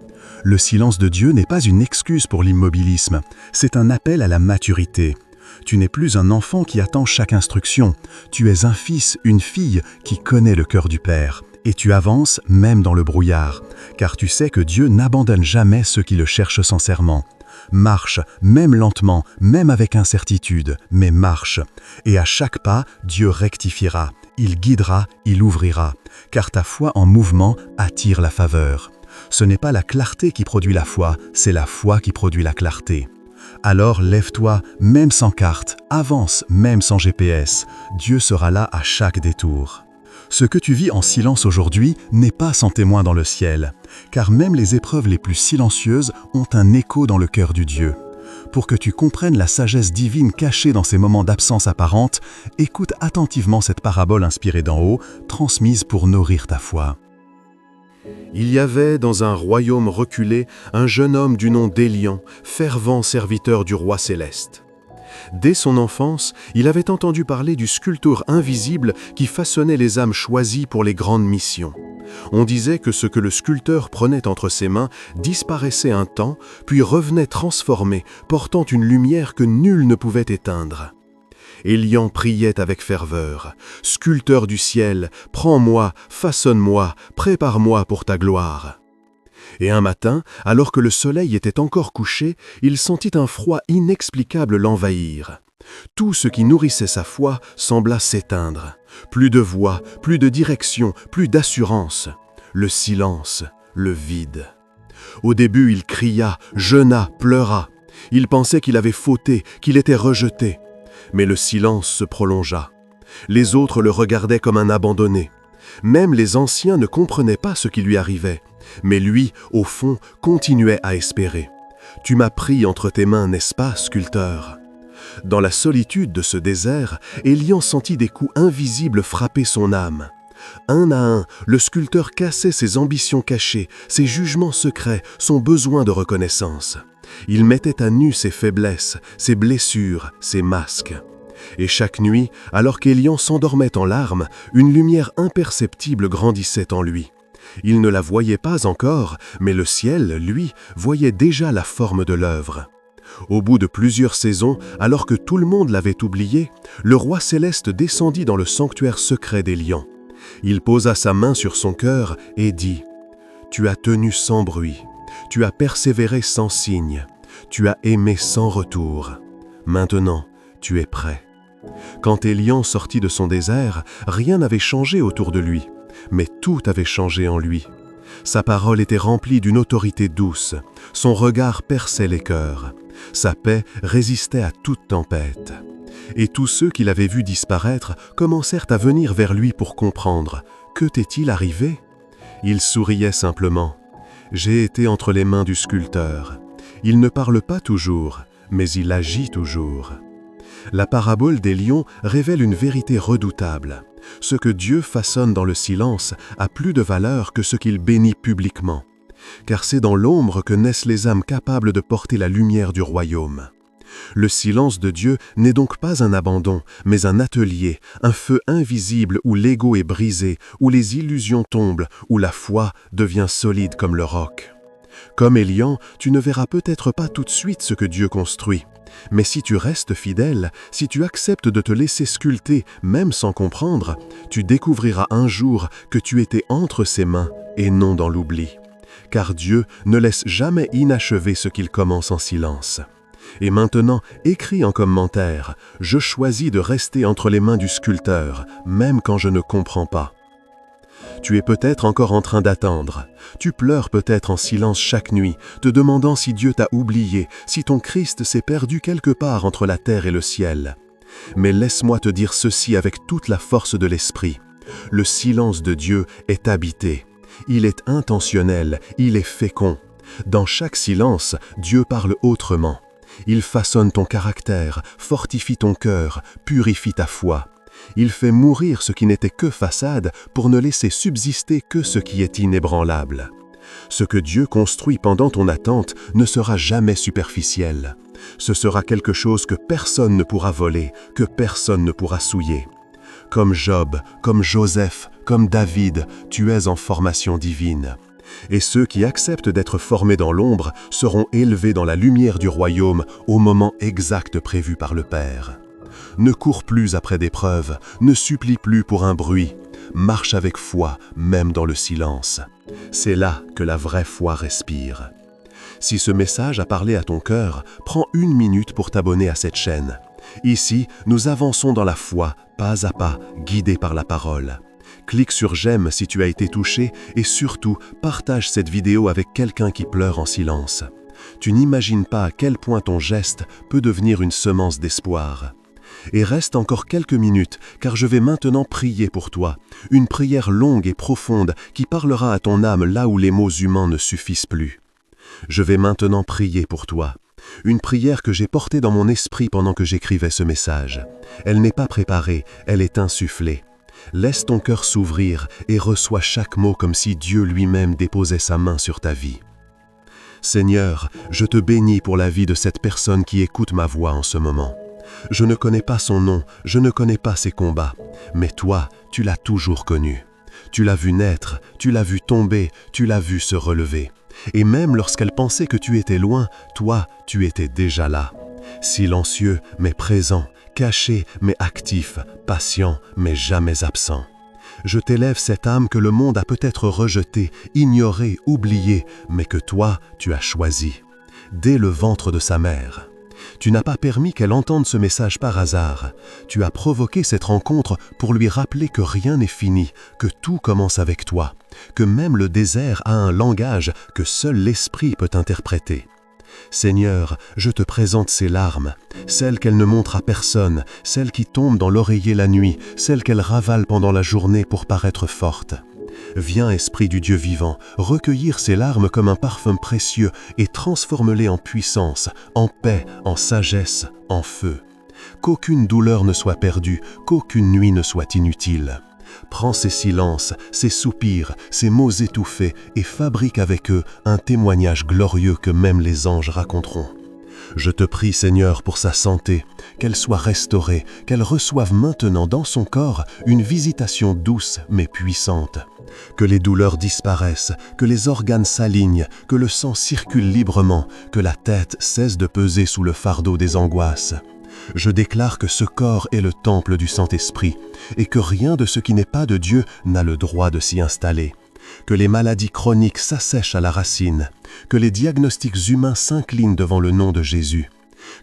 Le silence de Dieu n'est pas une excuse pour l'immobilisme, c'est un appel à la maturité. Tu n'es plus un enfant qui attend chaque instruction, tu es un fils, une fille qui connaît le cœur du Père. Et tu avances même dans le brouillard, car tu sais que Dieu n'abandonne jamais ceux qui le cherchent sincèrement. Marche, même lentement, même avec incertitude, mais marche. Et à chaque pas, Dieu rectifiera, il guidera, il ouvrira, car ta foi en mouvement attire la faveur. Ce n'est pas la clarté qui produit la foi, c'est la foi qui produit la clarté. Alors lève-toi, même sans carte, avance, même sans GPS. Dieu sera là à chaque détour. Ce que tu vis en silence aujourd'hui n'est pas sans témoin dans le ciel, car même les épreuves les plus silencieuses ont un écho dans le cœur du Dieu. Pour que tu comprennes la sagesse divine cachée dans ces moments d'absence apparente, écoute attentivement cette parabole inspirée d'en haut, transmise pour nourrir ta foi. Il y avait dans un royaume reculé un jeune homme du nom d'Élian, fervent serviteur du roi céleste. Dès son enfance, il avait entendu parler du sculpteur invisible qui façonnait les âmes choisies pour les grandes missions. On disait que ce que le sculpteur prenait entre ses mains disparaissait un temps, puis revenait transformé, portant une lumière que nul ne pouvait éteindre. Élian priait avec ferveur. « Sculpteur du ciel, prends-moi, façonne-moi, prépare-moi pour ta gloire. » Et un matin, alors que le soleil était encore couché, il sentit un froid inexplicable l'envahir. Tout ce qui nourrissait sa foi sembla s'éteindre. Plus de voix, plus de direction, plus d'assurance. Le silence, le vide. Au début, il cria, jeûna, pleura. Il pensait qu'il avait fauté, qu'il était rejeté. Mais le silence se prolongea. Les autres le regardaient comme un abandonné. Même les anciens ne comprenaient pas ce qui lui arrivait. Mais lui, au fond, continuait à espérer. « Tu m'as pris entre tes mains, n'est-ce pas, sculpteur ?» Dans la solitude de ce désert, Élian sentit des coups invisibles frapper son âme. Un à un, le sculpteur cassait ses ambitions cachées, ses jugements secrets, son besoin de reconnaissance. Il mettait à nu ses faiblesses, ses blessures, ses masques. Et chaque nuit, alors qu'Élian s'endormait en larmes, une lumière imperceptible grandissait en lui. Il ne la voyait pas encore, mais le ciel, lui, voyait déjà la forme de l'œuvre. Au bout de plusieurs saisons, alors que tout le monde l'avait oublié, le roi céleste descendit dans le sanctuaire secret d'Élian. Il posa sa main sur son cœur et dit « Tu as tenu sans bruit, tu as persévéré sans signe, tu as aimé sans retour. Maintenant, tu es prêt. » Quand Élian sortit de son désert, rien n'avait changé autour de lui, mais tout avait changé en lui. Sa parole était remplie d'une autorité douce, son regard perçait les cœurs, sa paix résistait à toute tempête. Et tous ceux qui l'avaient vu disparaître commencèrent à venir vers lui pour comprendre. Que t'est-il arrivé ? Il souriait simplement. J'ai été entre les mains du sculpteur. Il ne parle pas toujours, mais il agit toujours. La parabole des lions révèle une vérité redoutable. Ce que Dieu façonne dans le silence a plus de valeur que ce qu'il bénit publiquement. Car c'est dans l'ombre que naissent les âmes capables de porter la lumière du royaume. Le silence de Dieu n'est donc pas un abandon, mais un atelier, un feu invisible où l'ego est brisé, où les illusions tombent, où la foi devient solide comme le roc. Comme Élian, tu ne verras peut-être pas tout de suite ce que Dieu construit. Mais si tu restes fidèle, si tu acceptes de te laisser sculpter, même sans comprendre, tu découvriras un jour que tu étais entre ses mains et non dans l'oubli. Car Dieu ne laisse jamais inachevé ce qu'il commence en silence. Et maintenant, écris en commentaire « Je choisis de rester entre les mains du sculpteur, même quand je ne comprends pas ». Tu es peut-être encore en train d'attendre. Tu pleures peut-être en silence chaque nuit, te demandant si Dieu t'a oublié, si ton Christ s'est perdu quelque part entre la terre et le ciel. Mais laisse-moi te dire ceci avec toute la force de l'esprit. Le silence de Dieu est habité. Il est intentionnel, il est fécond. Dans chaque silence, Dieu parle autrement. Il façonne ton caractère, fortifie ton cœur, purifie ta foi. Il fait mourir ce qui n'était que façade pour ne laisser subsister que ce qui est inébranlable. Ce que Dieu construit pendant ton attente ne sera jamais superficiel. Ce sera quelque chose que personne ne pourra voler, que personne ne pourra souiller. Comme Job, comme Joseph, comme David, tu es en formation divine. Et ceux qui acceptent d'être formés dans l'ombre seront élevés dans la lumière du royaume au moment exact prévu par le Père. Ne cours plus après des preuves, ne supplie plus pour un bruit. Marche avec foi, même dans le silence. C'est là que la vraie foi respire. Si ce message a parlé à ton cœur, prends 1 minute pour t'abonner à cette chaîne. Ici, nous avançons dans la foi, pas à pas, guidés par la parole. Clique sur j'aime si tu as été touché et surtout, partage cette vidéo avec quelqu'un qui pleure en silence. Tu n'imagines pas à quel point ton geste peut devenir une semence d'espoir. Et reste encore quelques minutes, car je vais maintenant prier pour toi, une prière longue et profonde qui parlera à ton âme là où les mots humains ne suffisent plus. Je vais maintenant prier pour toi, une prière que j'ai portée dans mon esprit pendant que j'écrivais ce message. Elle n'est pas préparée, elle est insufflée. Laisse ton cœur s'ouvrir et reçois chaque mot comme si Dieu lui-même déposait sa main sur ta vie. Seigneur, je te bénis pour la vie de cette personne qui écoute ma voix en ce moment. Je ne connais pas son nom, je ne connais pas ses combats, mais toi, tu l'as toujours connu. Tu l'as vu naître, tu l'as vu tomber, tu l'as vu se relever. Et même lorsqu'elle pensait que tu étais loin, toi, tu étais déjà là. Silencieux, mais présent, caché, mais actif, patient, mais jamais absent. Je t'élève cette âme que le monde a peut-être rejetée, ignorée, oubliée, mais que toi, tu as choisie. Dès le ventre de sa mère. Tu n'as pas permis qu'elle entende ce message par hasard. Tu as provoqué cette rencontre pour lui rappeler que rien n'est fini, que tout commence avec toi, que même le désert a un langage que seul l'esprit peut interpréter. Seigneur, je te présente ces larmes, celles qu'elle ne montre à personne, celles qui tombent dans l'oreiller la nuit, celles qu'elle ravale pendant la journée pour paraître forte. Viens, Esprit du Dieu vivant, recueillir ces larmes comme un parfum précieux et transforme-les en puissance, en paix, en sagesse, en feu. Qu'aucune douleur ne soit perdue, qu'aucune nuit ne soit inutile. Prends ces silences, ces soupirs, ces mots étouffés et fabrique avec eux un témoignage glorieux que même les anges raconteront. Je te prie, Seigneur, pour sa santé, qu'elle soit restaurée, qu'elle reçoive maintenant dans son corps une visitation douce mais puissante. Que les douleurs disparaissent, que les organes s'alignent, que le sang circule librement, que la tête cesse de peser sous le fardeau des angoisses. Je déclare que ce corps est le temple du Saint-Esprit et que rien de ce qui n'est pas de Dieu n'a le droit de s'y installer. Que les maladies chroniques s'assèchent à la racine, que les diagnostics humains s'inclinent devant le nom de Jésus,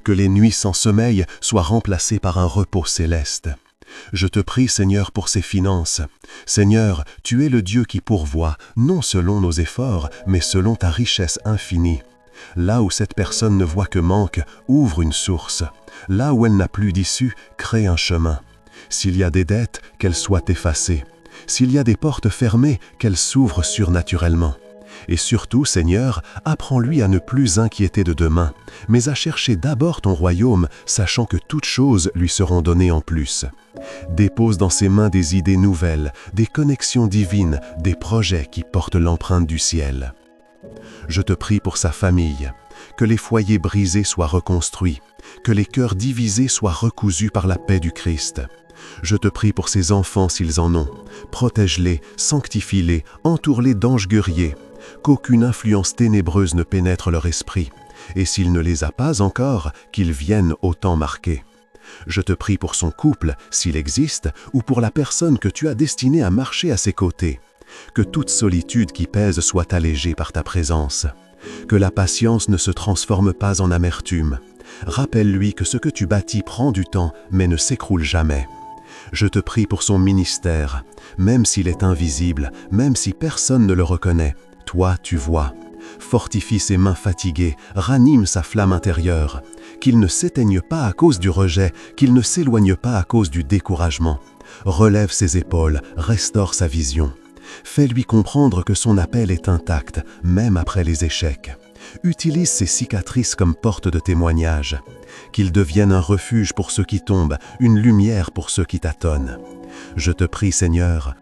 que les nuits sans sommeil soient remplacées par un repos céleste. Je te prie, Seigneur, pour ses finances. Seigneur, tu es le Dieu qui pourvoit, non selon nos efforts, mais selon ta richesse infinie. Là où cette personne ne voit que manque, ouvre une source. Là où elle n'a plus d'issue, crée un chemin. S'il y a des dettes, qu'elles soient effacées. S'il y a des portes fermées, qu'elles s'ouvrent surnaturellement. Et surtout, Seigneur, apprends-lui à ne plus inquiéter de demain, mais à chercher d'abord ton royaume, sachant que toutes choses lui seront données en plus. Dépose dans ses mains des idées nouvelles, des connexions divines, des projets qui portent l'empreinte du ciel. Je te prie pour sa famille, que les foyers brisés soient reconstruits, que les cœurs divisés soient recousus par la paix du Christ. Je te prie pour ses enfants s'ils en ont. Protège-les, sanctifie-les, entoure-les d'anges guerriers, qu'aucune influence ténébreuse ne pénètre leur esprit, et s'il ne les a pas encore, qu'ils viennent au temps marqué. Je te prie pour son couple, s'il existe, ou pour la personne que tu as destinée à marcher à ses côtés. Que toute solitude qui pèse soit allégée par ta présence. Que la patience ne se transforme pas en amertume. Rappelle-lui que ce que tu bâtis prend du temps, mais ne s'écroule jamais. Je te prie pour son ministère, même s'il est invisible, même si personne ne le reconnaît, toi tu vois. Fortifie ses mains fatiguées, ranime sa flamme intérieure, qu'il ne s'éteigne pas à cause du rejet, qu'il ne s'éloigne pas à cause du découragement. Relève ses épaules, restaure sa vision. Fais-lui comprendre que son appel est intact, même après les échecs. Utilise ces cicatrices comme porte de témoignage. Qu'ils deviennent un refuge pour ceux qui tombent, une lumière pour ceux qui tâtonnent. Je te prie, Seigneur,